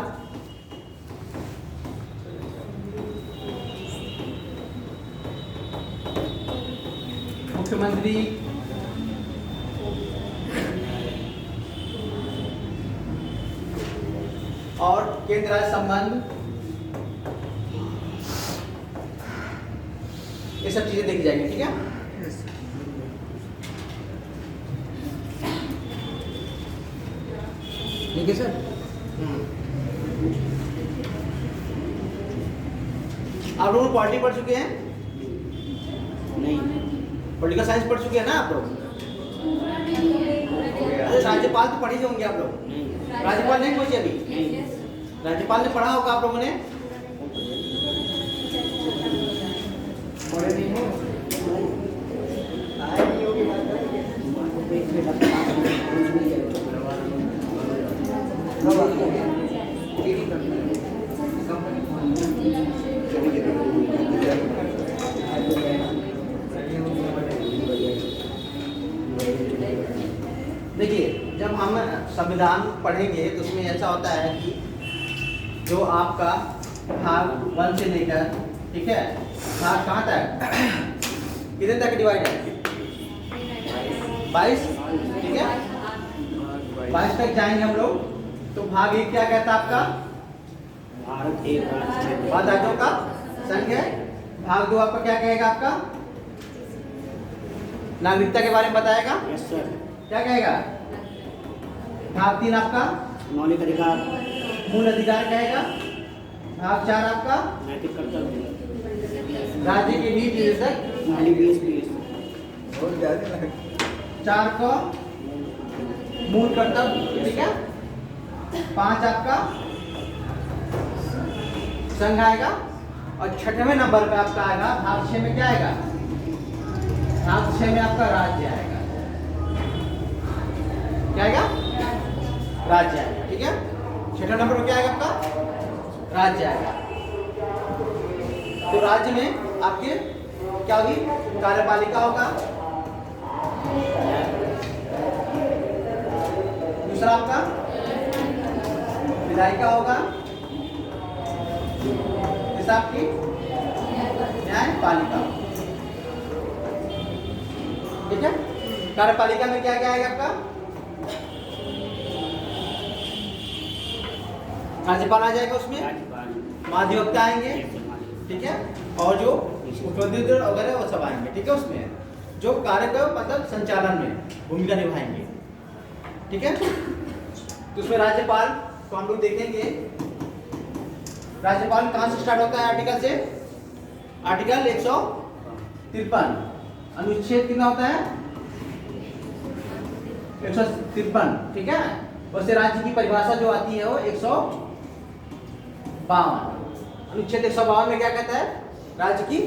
मुख्यमंत्री, और केंद्र राज्य संबंध, ये सब चीजें देखी जाएंगी, ठीक है? ठीक है सर। आप लोग पॉलिटी पढ़ चुके हैं? नहीं, पॉलिटिकल साइंस पढ़ चुके हैं ना आप लोग? अरे राज्यपाल तो पढ़े होंगे आप लोग। नहीं, राज्यपाल नहीं पहुंचे अभी? नहीं। राज्यपाल ने पढ़ा होगा आप लोगों ने? पढ़े नहीं हो? देखिए, जब हम संविधान पढ़ेंगे तो उसमें ऐसा होता है कि जो आपका भाग 1 से लेकर, ठीक है, भाग कहाँ तक, कितने तक डिवाइड है? 22, ठीक है? 22 तक जाएंगे हम लोग। तो भाग 1 क्या कहता है आपका? भारत एक राज्य है। भारत राज्यों का संघ है। भाग 2 आपका क्या कहेगा? आपका नागरिकता के बारे में बताएगा। Yes sir. क्या कहेगा? भाग 3 आपका मौलिक अधिकार, मूल अधिकार कहेगा। भाग 4 आपका नैतिक कर्तव्य, राज्य के नीति निर्देशक, नाली बीस। बहुत ज़्यादा लगे। 4 का मूल कर्तव्य, ठीक है? 5 आपका संघ आएगा। और 6वें नंबर पे आपका आएगा भाग 6 में क्या आएगा? भाग 6 में आपका राज्य आएगा। क्या आएगा? राज्य आएगा, ठीक है? 6वें नंबर पे क्या आएगा आपका? राज्य आएगा। तो राज्य में आपके क्या होगी? कार्यपालिका होगा। दूसरा आपका विधायिका होगा। तीसरा आपकी न्यायपालिका, ठीक है? कार्यपालिका में क्या क्या आएगा आपका? राज्यपाल आ जाएगा, उसमें राज्यपाल, महाधिवक्ता आएंगे, ठीक है? और जो मुख्यमंत्री वगैरह वो सब आएंगे, ठीक है। उसमें जो कार्य का मतलब संचालन में भूमिका निभाएंगे, ठीक है। तो उसमें राज्यपाल को हम लोग देखेंगे। राज्यपाल कहाँ से स्टार्ट होता है आर्टिकल से? आर्टिकल 153 अनुच्छेद कितना होता है? 153, ठीक है। वैसे राज्य की परिभाषा जो आती है वो 152 अनुच्छेद 152 में क्या कहता है? राज्य की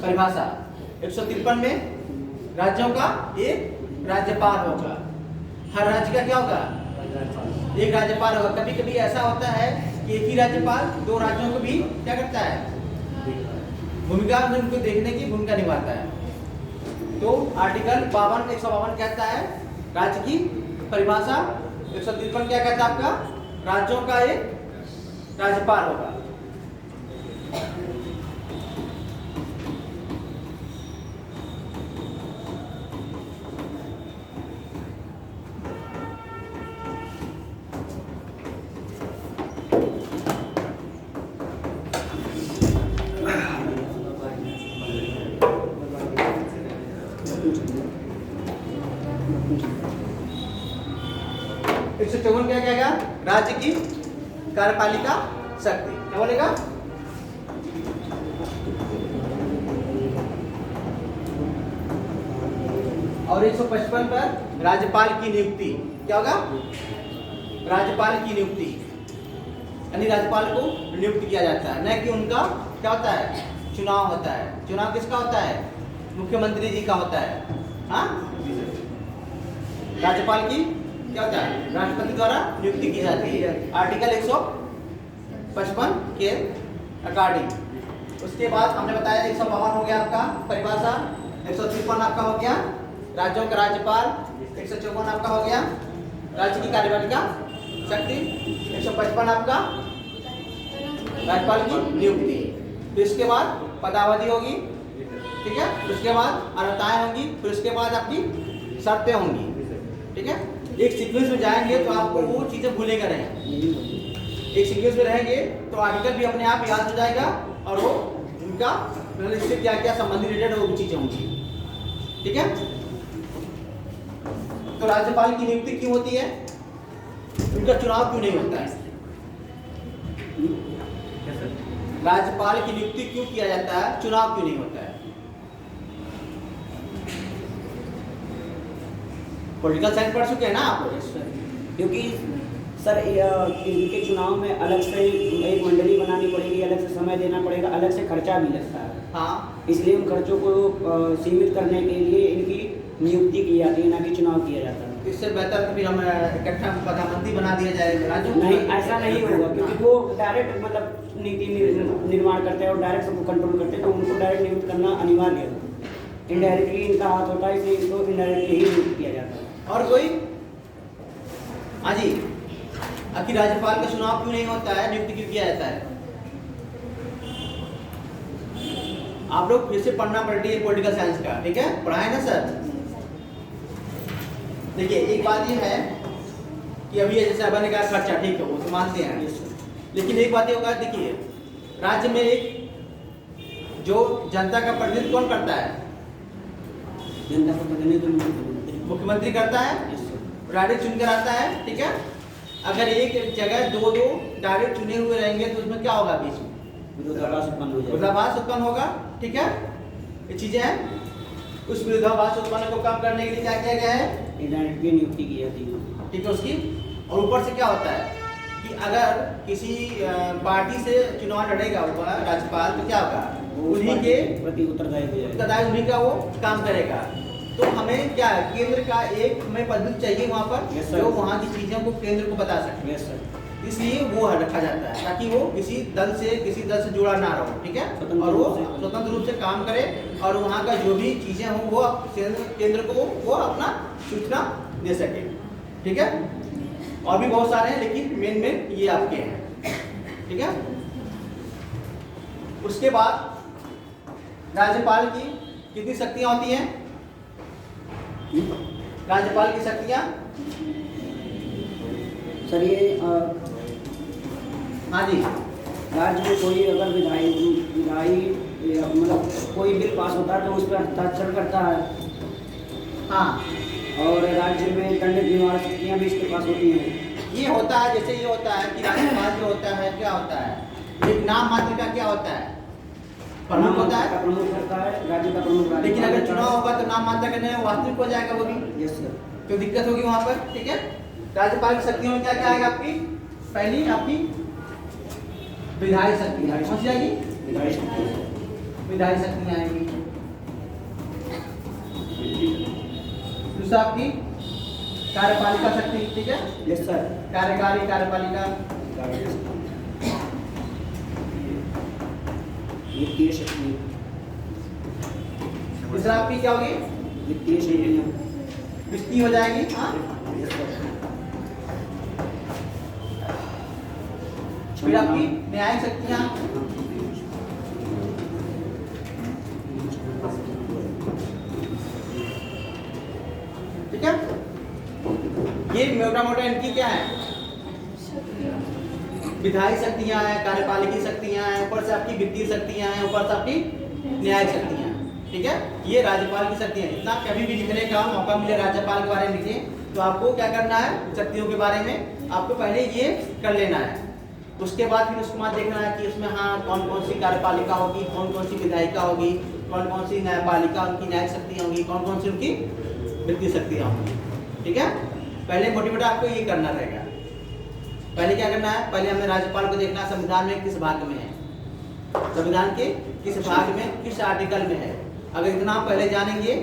परिभाषा। 153 में राज्यों का एक राज्यपाल होगा। हर राज्य का क्या होगा? एक राज्यपाल होगा। कभी कभी ऐसा होता है कि एक ही राज्यपाल दो राज्यों को भी क्या करता है? भूमिका उनको देखने की भूमिका निभाता है। तो आर्टिकल 152 कहता है राज्य की परिभाषा। 153 क्या कहता है आपका? राज्यों का एक राज्यपाल होगा। चौवन क्या कहेगा? राज्य की कार्यपालिका शक्ति। क्या बोलेगा? और 155 पर राज्यपाल की नियुक्ति। क्या होगा? राज्यपाल की नियुक्ति यानी राज्यपाल को नियुक्त किया जाता है, न कि उनका क्या होता है? चुनाव होता है। चुनाव किसका होता है? मुख्यमंत्री जी का होता है। हाँ, राज्यपाल की क्या होता है? राष्ट्रपति द्वारा नियुक्ति की जाती है आर्टिकल 155 के अकॉर्डिंग। उसके बाद हमने बताया 152 हो गया आपका परिभाषा, 153 आपका हो गया राज्यों का राज्यपाल, 154 आपका हो गया राज्य की कार्यपालिका शक्ति, 155 आपका राज्यपाल की नियुक्ति। फिर इसके बाद पदावधि होगी, ठीक है। उसके बाद अर्हताएं होंगी, फिर उसके बाद आपकी शर्तें होंगी, ठीक है। एक सीक्वेंस में जाएंगे तो आपको वो चीजें भूलेगा नहीं। एक सीक्वेंस में रहेंगे तो आर्टिकल भी अपने आप याद हो जाएगा और वो उनका इससे क्या क्या संबंधित रिलेटेड वो चीजें होंगी, ठीक है। तो राज्यपाल की नियुक्ति क्यों होती है? उनका चुनाव क्यों नहीं होता है? राज्यपाल की नियुक्ति क्यों किया जाता है, चुनाव क्यों नहीं होता है? पॉलिटिकल साइंस पढ़ चुके हैं ना आप? क्योंकि सर इनके चुनाव में अलग से एक मंडली बनानी पड़ेगी, अलग से समय देना पड़ेगा, अलग से खर्चा भी लगता है। हाँ, इसलिए उन खर्चों को सीमित करने के लिए इनकी नियुक्ति की जाती है, ना कि चुनाव किया जाता है। इससे बेहतर तो फिर हम इकट्ठा प्रधानमंत्री बना दिया जाए राज्यों को। नहीं, ऐसा नहीं होगा, क्योंकि वो डायरेक्ट मतलब नीति निर्माण करते हैं और डायरेक्ट सबको कंट्रोल करते हैं, तो उनको डायरेक्ट नियुक्त करना अनिवार्य है। इनडायरेक्टली इनका हाथ होता है, इसलिए इनको इनडायरेक्टली ही नियुक्त किया जाता है। और कोई? हाँ जी, आखिर राज्यपाल का चुनाव क्यों नहीं होता है, नियुक्त क्यों किया जाता है? आप लोग फिर से पढ़ना पड़ती है पॉलिटिकल साइंस का, ठीक है। पढ़ाए ना सर? देखिए एक बात ये है कि अभी जैसे अपन ने कहा खर्चा, ठीक है, वो तो मानते हैं, लेकिन एक बात ये होगा, देखिए राज्य में एक जो जनता का प्रतिनिधित्व कौन करता है? जनता का प्रतिनिधित्व मुख्यमंत्री करता है, डायरेक्ट चुनकर आता है, ठीक है। अगर एक जगह दो डायरेक्ट चुने हुए रहेंगे तो उसमें क्या होगा? बीच में विरोधाभास उत्पन्न हो जाएगा, विरोधाभास उत्पन्न होगा, ठीक है। ये चीजें हैं। उस विरोधाभास उत्पन्न को कम करने के लिए क्या किया गया है? इनडायरेक्टली नियुक्ति की जाती है, ठीक है उसकी। और ऊपर से क्या होता है कि अगर किसी पार्टी से चुनाव लड़ेगा हुआ राज्यपाल तो क्या होगा? उन्हीं के प्रति उत्तरदायी हो जाएगा, उत्तरदायी उन्हीं का वो काम करेगा। तो हमें क्या है, केंद्र का एक हमें पद चाहिए वहाँ पर, जो वहाँ की चीजों को केंद्र को बता सके। Yes sir. इसलिए वो रखा जाता है ताकि वो किसी दल से जुड़ा ना रहो, ठीक है। और वो स्वतंत्र रूप से काम करे और वहाँ का जो भी चीजें हों वो केंद्र को वो अपना सूचना दे सके, ठीक है। और भी बहुत सारे हैं लेकिन मेन ये आपके हैं, ठीक है। उसके बाद राज्यपाल की कितनी शक्तियां होती हैं? राज्यपाल की शक्तियां सर ये हाँ जी, राज्य में कोई अगर विधायी मतलब कोई बिल पास होता है तो उस पर हस्ताक्षर करता है। हाँ, और राज्य में दंड निवारण शक्तियाँ भी इसके पास होती हैं। ये होता है, जैसे ये होता है कि राज्यपाल जो होता है क्या होता है, एक नाम मात्र का क्या होता है, प्रमुख होता है, प्रमुख करता है, राज्य का प्रमुख। लेकिन अगर चुनाव होगा तो नाम मात्र करने में वास्तविक हो जाएगा वो भी, यस सर। तो दिक्कत होगी वहाँ पर। ठीक है, राज्यपाल की शक्तियों में क्या क्या आएगा आपकी, पहली आपकी विधायी शक्ति पहुँच जाएगी, विधायी शक्तियाँ आएंगी। दूसरा आपकी कार्यपालिका शक्ति, ठीक है, यस सर। कार्यकारी कार्यपालिका, वित्तीय शक्ति, तीसरा आपकी क्या होगी, वित्तीय शक्तियाँ, वित्तीय हो जाएगी। हाँ, यस सर। फिर आपकी न्यायिक शक्तियाँ, ठीक है, ये मोटा मोटा इनकी क्या है, विधायी शक्तियां हैं, कार्यपालिकी शक्तियां हैं, ऊपर से आपकी वित्तीय शक्तियां हैं, ऊपर से आपकी न्यायिक शक्तियां हैं। ठीक है, ये राज्यपाल की शक्तियां हैं। इतना कभी भी लिखने का मौका मिले राज्यपाल के बारे में लिखे तो आपको क्या करना है, शक्तियों के बारे में आपको पहले ये कर लेना है। उसके बाद फिर उसके बाद देखना है कि उसमें हाँ कौन कौन सी कार्यपालिका होगी, कौन कौन सी विधायिका होगी, कौन कौन सी न्यायपालिका उनकी न्यायिक शक्तियाँ होंगी, कौन कौन सी उनकी वित्तीय शक्तियाँ होंगी। ठीक है, पहले मोटी मोटा आपको ये करना रहेगा। पहले क्या करना है, पहले हमें राज्यपाल को देखना है संविधान में किस भाग में है, संविधान के किस भाग में, किस आर्टिकल में है। अगर इतना आप पहले जानेंगे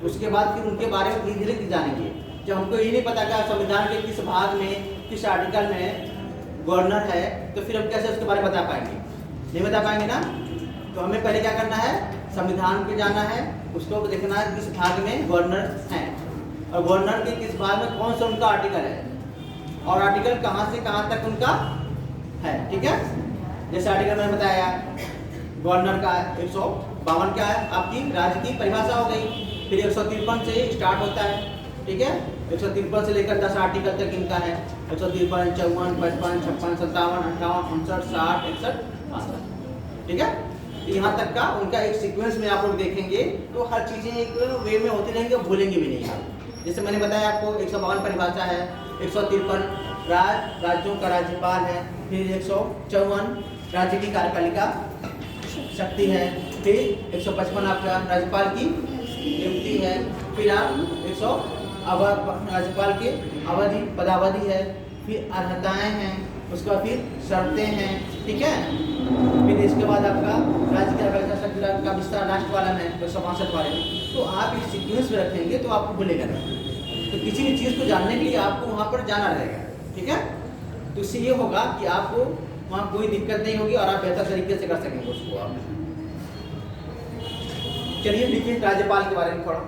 उसके बाद फिर उनके बारे में धीरे धीरे जानेंगे। जब हमको ये नहीं पता कि संविधान के किस भाग में, किस आर्टिकल में गवर्नर है, तो फिर हम कैसे उसके बारे में बता पाएंगे, नहीं बता पाएंगे ना। तो हमें पहले क्या करना है, संविधान पे जाना है, उसको देखना है किस भाग में गवर्नर है और गवर्नर के किस भाग में कौन सा उनका आर्टिकल है और आर्टिकल कहाँ से कहाँ तक उनका है। ठीक है, जैसे आर्टिकल मैंने बताया गवर्नर का 152 क्या है आपकी राज्य की परिभाषा हो गई, फिर 153 से स्टार्ट होता है। ठीक है, 153 से लेकर 10 आर्टिकल तक इनका है, 153, 54, 55, 56, 57, 58, 59, 60, 61, 62। ठीक है, तो यहाँ तक का उनका एक सीक्वेंस में आप लोग देखेंगे तो हर चीज़ें एक वे में होती रहेंगी, भूलेंगे भी नहीं आप। जैसे मैंने बताया आपको 152 परिभाषा है, 153 राज्यों का राज्यपाल है, फिर 154 राज्य की कार्यपालिका शक्ति है, फिर 155 आपका राज्यपाल की नियुक्ति है, फिर आप 100 राज्यपाल के अवधि पदावधि है, फिर अर्हताएं हैं, उसके बाद फिर शर्तें हैं। ठीक है, फिर इसके बाद आपका राज्य की कार्यपालिका का विस्तार लास्ट वाला है 162 वाले में। तो आप इस सीक्वेंस में रखेंगे तो आपको भूलेगा नहीं। तो किसी भी चीज़ को जानने के लिए आपको वहाँ पर जाना रहेगा। ठीक है, तो इससे ये होगा कि आपको वहाँ कोई दिक्कत नहीं होगी और आप बेहतर तरीके से कर सकेंगे उसको आप। चलिए लिखिए राज्यपाल के बारे में थोड़ा।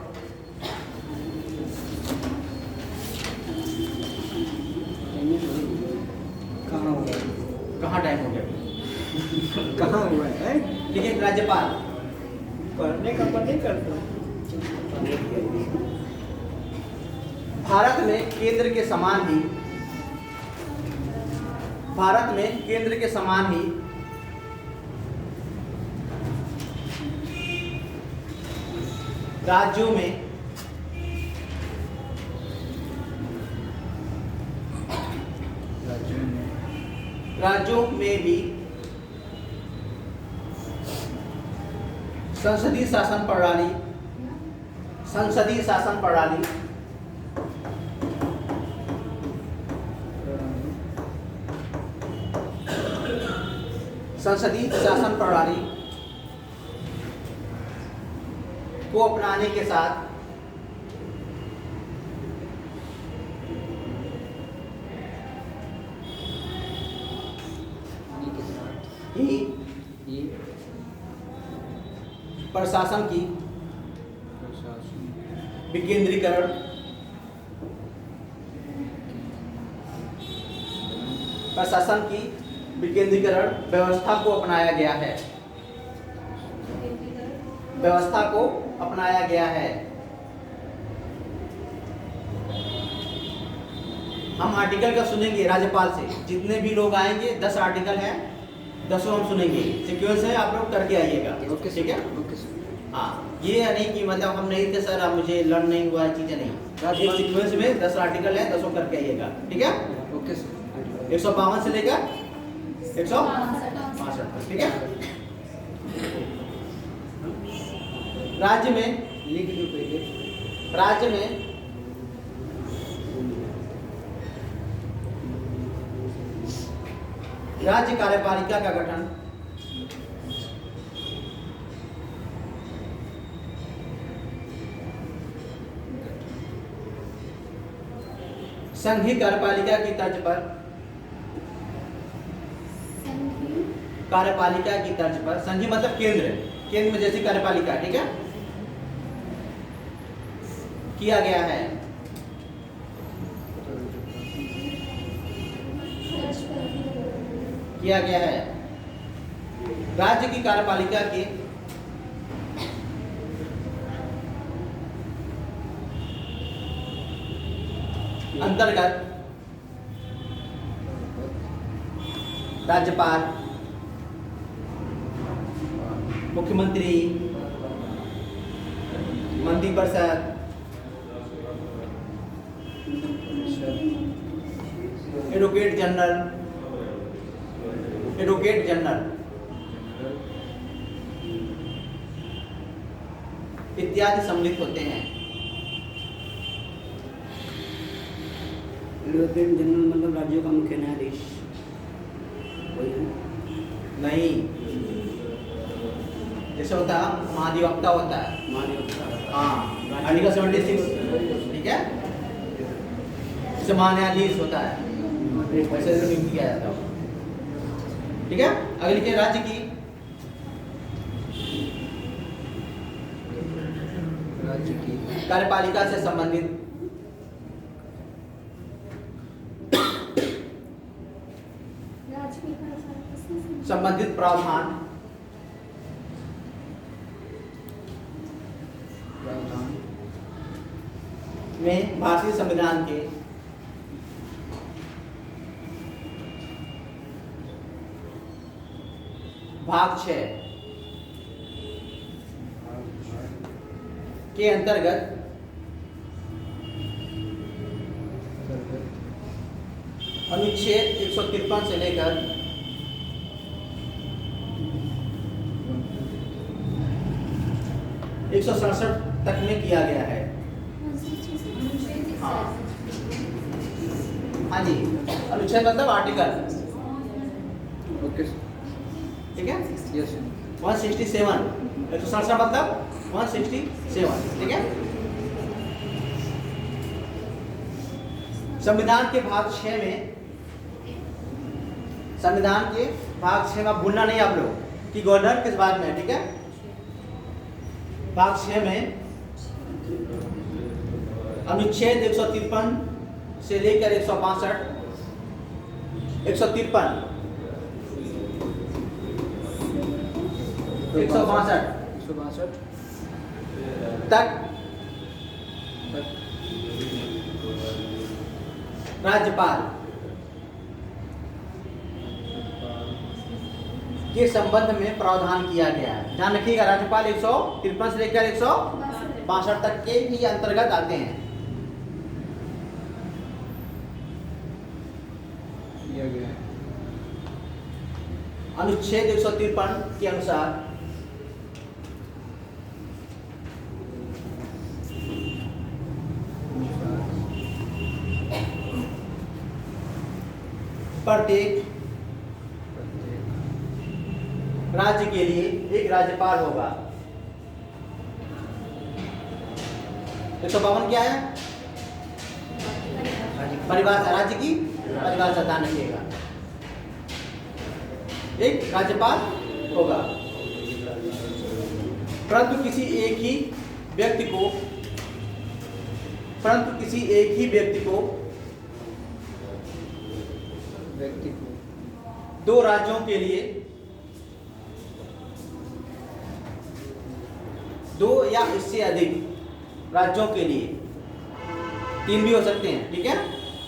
कहाँ हुआ है? कहाँ टाइम हो गया? कहाँ हुआ है? लिखिए राज्यपाल। पढ़ने का मन नहीं करता। भारत में केंद्र के समान ही, भारत में केंद्र के समान ही राज्यों में भी संसदीय शासन प्रणाली संसदीय शासन प्रणाली को अपनाने के साथ ही प्रशासन की विकेंद्रीकरण व्यवस्था को अपनाया गया है। हम आर्टिकल का सुनेंगे राज्यपाल से, जितने भी लोग आएंगे 10 आर्टिकल हैं, 10 हम सुनेंगे। सीक्वेंस है, आप लोग करके आइएगा। ओके ठीक है। Okay sir. हाँ, ये नहीं कि मतलब हम नहीं थे सर, अब मुझे लर्न नहीं हुआ है, चीज़ें नहीं। एक सीक्वेंस में 10 आर्टिकल है, 10 करके आइएगा। ठीक है। Okay sir. 152 से लेकर 165 तक। ठीक है। राज्य में लिख लो पहले। राज्य में राज्य कार्यपालिका का गठन संघीय कार्यपालिका की तर्ज पर कार्यपालिका की तर्ज पर, संघीय मतलब केंद्र में जैसी कार्यपालिका, ठीक है, किया गया है। किया गया है। राज्य की कार्यपालिका के अंतर्गत राज्यपाल, मुख्यमंत्री, मंत्रिपरिषद, एडवोकेट जनरल इत्यादि सम्मिलित होते हैं। एडवोकेट जनरल मतलब राज्यों का मुख्य न्यायाधीश वही है? नहीं, जैसे होता है महाधिवक्ता होता है। महाधिवक्ता। हाँ, आर्टिकल 76, ठीक है। जैसे महान्यायाधीश होता है, वैसे नियुक्त किया जाता है। ठीक है। अगली के राज्य की कार्यपालिका से संबंधित प्रावधान में भारतीय संविधान के भाग 6 के अंतर्गत अनुच्छेद 153 से लेकर 167 तक में किया गया है। हाँ, हाँ जी, अनुच्छेद मतलब आर्टिकल। ओके ठीक है। यस 167, 167 मतलब 167, ठीक है। संविधान के भाग 6 में, संविधान के भाग 6 में भूलना नहीं आप लोग कि गवर्नर किस भाग में है, ठीक है। भाग 6 में अनुच्छेद 153 से लेकर 162 153 162 तक राज्यपाल के संबंध में प्रावधान किया गया है। ध्यान रखिएगा, राज्यपाल 153 से लेकर 162 तक के भी अंतर्गत आते हैं। किया गया है। अनुच्छेद 153 के अनुसार प्रत्येक राज्य के लिए एक राज्यपाल होगा। 152 क्या है? परिभाषा, राज्य की परिभाषा ध्यान रखिएगा। एक राज्यपाल होगा, परंतु किसी एक ही व्यक्ति को दो राज्यों के लिए, दो या इससे अधिक राज्यों के लिए, 3 भी हो सकते हैं, ठीक है,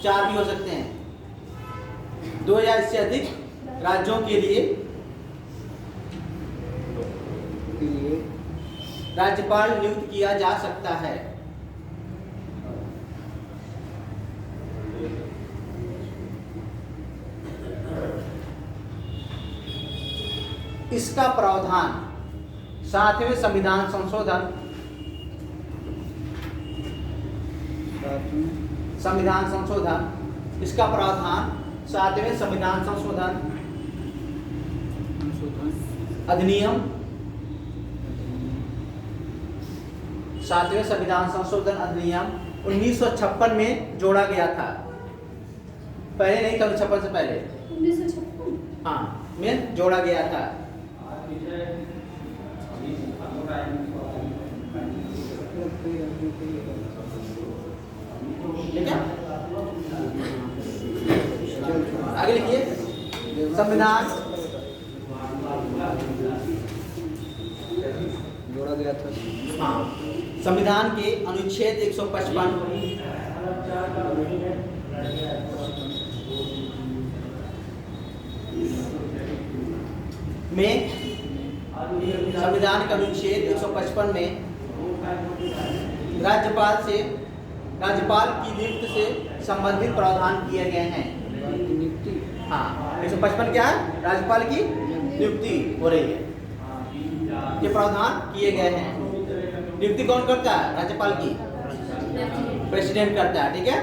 4 भी हो सकते हैं, 2 या इससे अधिक राज्यों के लिए राज्यपाल नियुक्त किया जा सकता है। इसका प्रावधान 7वें संविधान संशोधन इसका प्रावधान 7वें संविधान संशोधन अधिनियम 7वें संविधान संशोधन अधिनियम 1956 में जोड़ा गया था। पहले नहीं था, 1956 से पहले 1956 हाँ में जोड़ा गया था। ठीक है, आगे लिखिए। संविधान जोड़ा गया था। हाँ, संविधान के अनुच्छेद 155 में संविधान के अनुच्छेद 155 में राज्यपाल की नियुक्ति से संबंधित प्रावधान किए गए हैं। नियुक्ति। हाँ, 155 क्या है? राज्यपाल की नियुक्ति हो रही है, ये प्रावधान किए गए हैं। नियुक्ति कौन करता है? राज्यपाल की, प्रेसिडेंट करता है। ठीक है,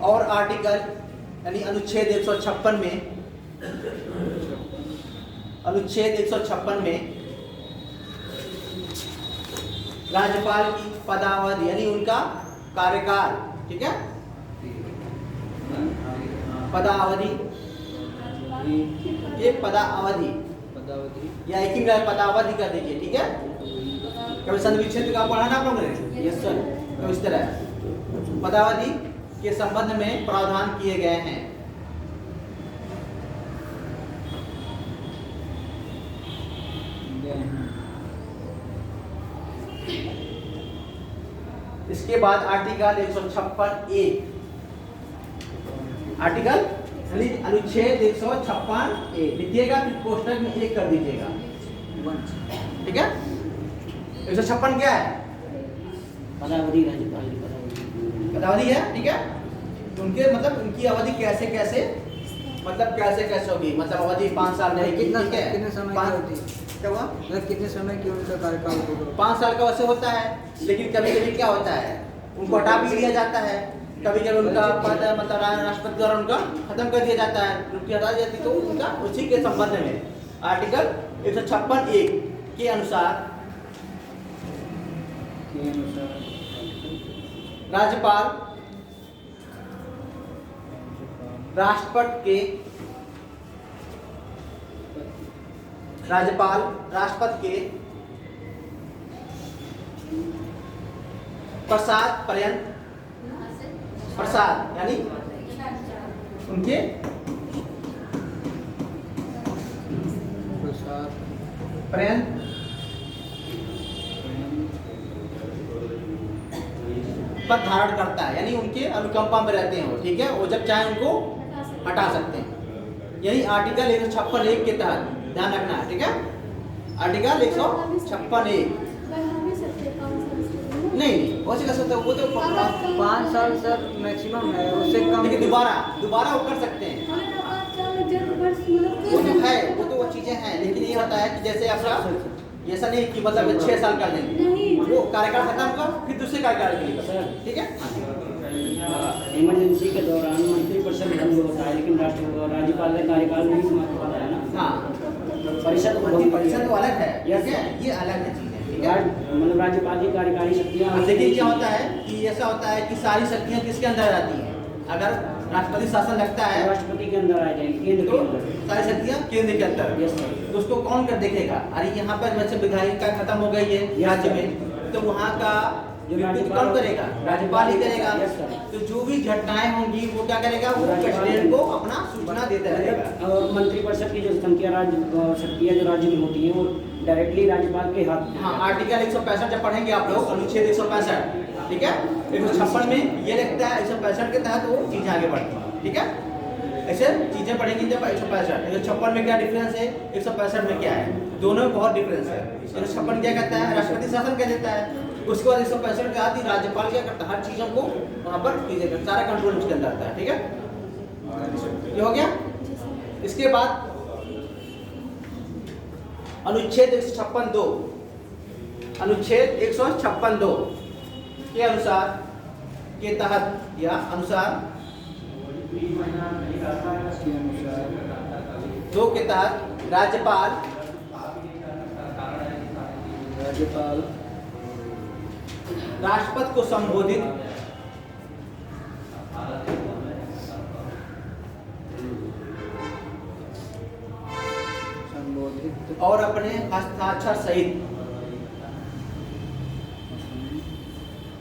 और आर्टिकल यानी अनुच्छेद 156 में राज्यपाल की पदावधि यानी उनका कार्यकाल, ठीक है, पदावधि, ये पदावधि या एक ही पदावधि कर दीजिए। ठीक है, कभी संविच्छेद का पढ़ा ना आप लोगों ने? Yes sir. तो इस तरह पदावधि के संबंध में प्रावधान किए गए हैं। इसके बाद आर्टिकल 156(a), आर्टिकल अनुच्छेद 156(a) लिखिएगा, फिर कोष्टक में 1 कर दीजिएगा। ठीक है, 156 क्या है? पदावधि राज्यपाल की पदावधि है। ठीक है, तो उनके मतलब उनकी अवधि कैसे कैसे होगी, मतलब अवधि 5 साल रहेगी। कितना ठीक है, कितने समय की होती है? क्या हुआ? मतलब कितने समय की उनका कार्यकाल होगा? 5 साल का वैसे होता है, लेकिन कभी कभी क्या होता है, उनको हटा भी लिया जाता है। कभी कभी उनका पद मतलब राष्ट्रपति द्वारा उनका खत्म कर दिया जाता है, उनकी हटा दी जाती है। तो उनका उसी के संबंध में आर्टिकल 156(a) के अनुसार राज्यपाल राष्ट्रपति के प्रसाद यानी उनके पर्यंत पद धारण करता है, यानी उनके अनुकंपा में रहते हैं वो। ठीक है, वो जब चाहे उनको हटा सकते हैं, यानी आर्टिकल 156(1) के तहत ध्यान रखना है। ठीक है, आर्टिकल 156(1) नहीं हो सकता है, वो तो 5 साल सर मैक्सिमम है, उससे कम। लेकिन दोबारा वो कर सकते हैं, वो तो है, वो चीजें हैं। लेकिन ये होता है कि जैसे आपका ऐसा नहीं कि मतलब 6 साल कर देंगे, वो कार्यकाल खत्म कर फिर दूसरे कार्यकाल के लिए। ठीक है, इमरजेंसी के दौरान मंत्रिपरिषद भंग होता है, लेकिन राज्यपाल का कार्यकाल नहीं समाप्त होता है ना। हाँ, परिषद तो अलग है। ठीक है, ये अलग है चीजें। ठीक है, मतलब राज्यपाल की कार्यकारी शक्तियाँ। अब देखिए क्या होता है कि ऐसा होता है कि सारी शक्तियाँ किसके अंदर रहती हैं? अगर राष्ट्रपति शासन लगता है, राष्ट्रपति के अंदर आ जाएंगे, केंद्र तो के अंदर। सारी शक्तियाँ केंद्र के अंदर। Yes sir. तो उसको कौन कर देखेगा? अरे यहाँ पर वैसे विधायिका खत्म हो गई है राज्य में, तो वहाँ का नियुक्ति कौन करेगा? राज्यपाल ही करेगा। Yes sir. तो जो भी घटनाएं होंगी वो क्या करेगा? वो प्रेसिडेंट को अपना सूचना देता रहेगा। और मंत्रिपरिषद की जो शक्तियाँ जो राज्य में होती हैं, वो डायरेक्टली राज्यपाल के हाथ में। हाँ, आर्टिकल 165 जब पढ़ेंगे आप लोग, अनुच्छेद 165, ठीक है, 156 में ये लगता है 165 के तहत वो चीज़ आगे बढ़ती है। ठीक है, ऐसे चीजें पढ़ेंगे जब 165। 156 में क्या डिफरेंस है, 165 में क्या है, दोनों में बहुत डिफरेंस है। 156 क्या कहता है, राष्ट्रपति शासन कह देता है। उसके बाद 165 के आती राज्यपाल क्या करता है, हर चीजों को वहां पर कीजिएगा, सारा कंट्रोल उसके अंदर आता है। ठीक है, ये हो गया। इसके बाद अनुच्छेद 156(2), अनुच्छेद 156(2) के अनुसार के तहत या अनुसार के अनुसार 2 के तहत राज्यपाल राष्ट्रपति को संबोधित और अपने हस्ताक्षर सहित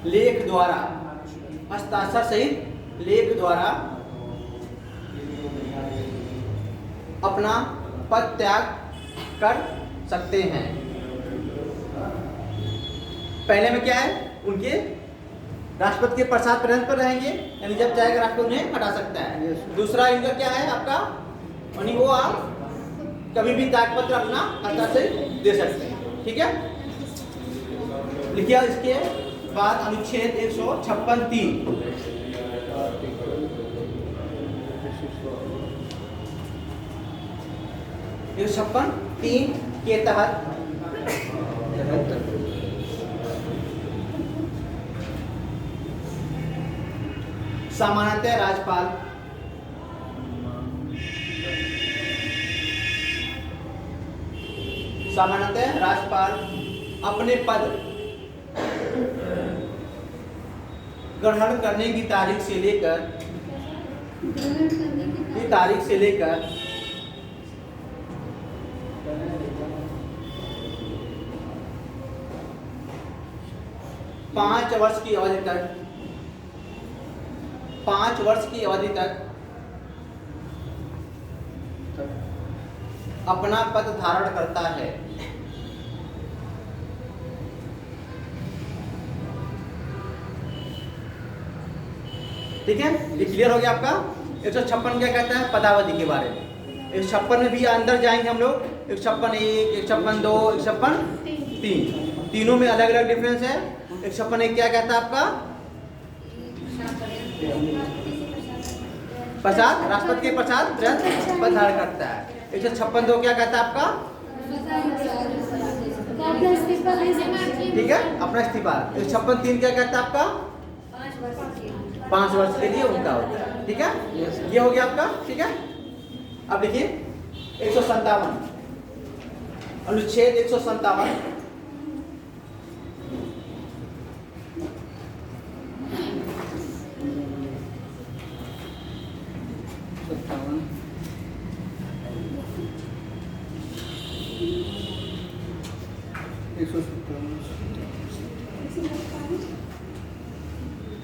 लेख द्वारा, हस्ताक्षर सहित लेख द्वारा अपना पद त्याग कर सकते हैं। पहले में क्या है, उनके राष्ट्रपति के प्रसाद पर्यंत पर रहेंगे, यानी जब चाहेगा राष्ट्रपति उन्हें हटा सकता है। दूसरा इनका क्या है आपका, यानी वो आप कभी भी त्यागपत्र अपना हस्ताक्षर से दे सकते हैं। ठीक है, लिखिए। इसके बाद अनुच्छेद 156(3) के तहत सामान्यतः राज्यपाल अपने पद ग्रहण करने की तारीख से लेकर 5 वर्ष की अवधि तक 5 वर्ष की अवधि तक अपना पद धारण करता है। ठीक है, ये क्लियर हो गया आपका। 156 क्या कहता है, पदावधि के बारे में। 156 में भी अंदर जाएंगे हम लोग। 156(1), 156(2), 156(3), तीनों में अलग अलग डिफरेंस है। 156(1) क्या कहता है आपका, प्रसाद, राष्ट्रपति के प्रसाद पद धारण करता है। 156(2) क्या कहता है आपका, ठीक है, अपना इस्तीफा। 156(3) क्या कहता है आपका, 5 वर्ष के लिए उनका होता है। ठीक है, ये हो गया आपका। ठीक है, अब देखिए 157, अनुच्छेद 157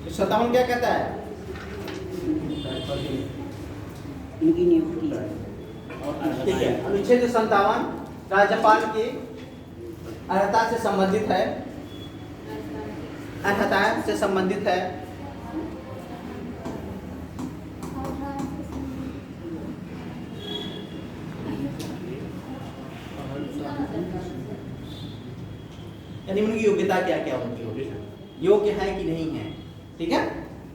57 क्या कहता है, उनकी नियुक्ति ठीक है। अनुच्छेद 57 राज्यपाल की अर्हता से संबंधित है, अर्हता से संबंधित है। यानी उनकी योग्यता क्या क्या होगी, योग्य है कि नहीं है। ठीक है,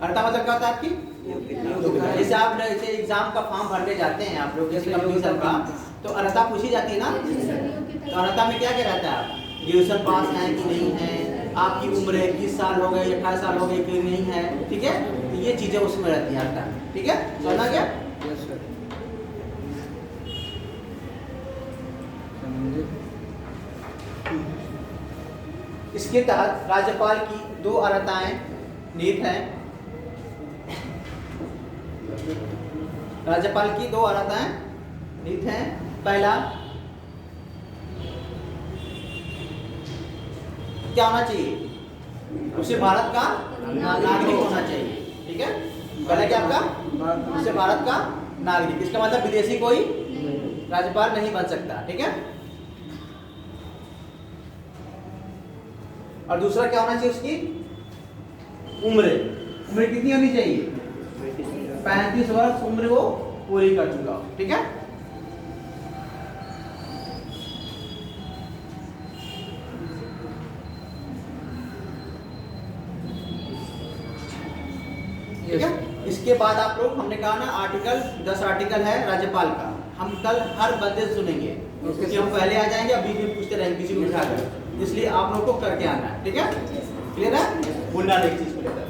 अर्हता मतलब क्या होता है आपकी योग्यता। जैसे आप ऐसे एग्जाम का फॉर्म भरने जाते हैं आप लोग, जैसे कंपटीशन का, तो अर्हता पूछी जाती है ना। तो अर्हता में क्या क्या रहता है, आप ग्रेजुएशन पास हैं कि नहीं है, आपकी उम्र 21 साल हो गए, 28 साल हो गए कि नहीं है। ठीक है, तो ये चीजें उसमें रहती है अर्हता। ठीक है, समझना क्या। इसके तहत राज्यपाल की 2 अर्हताएं निहित हैं। राज्यपाल की 2 अर्हताएं निहित हैं। पहला क्या होना चाहिए, उसे भारत का नागरिक होना चाहिए। ठीक है, पहला क्या आपका, उसे भारत का नागरिक। इसका मतलब विदेशी कोई राज्यपाल नहीं बन सकता। ठीक है, और दूसरा क्या होना चाहिए, उसकी उम्र कितनी होनी चाहिए, 35 वर्ष उम्र वो पूरी कर चुका हूँ, ठीक है। ठीक है। इसके बाद आप लोग, हमने कहा ना आर्टिकल 10 आर्टिकल है राज्यपाल का, हम कल हर बंदे सुनेंगे क्योंकि हम पहले आ जाएंगे, अब बीच में पूछते रहेंगे किसी को बिठा कर, इसलिए आप लोग को करके आना है, ठीक है। क्लियर है? बोलना एक चीज को लेकर।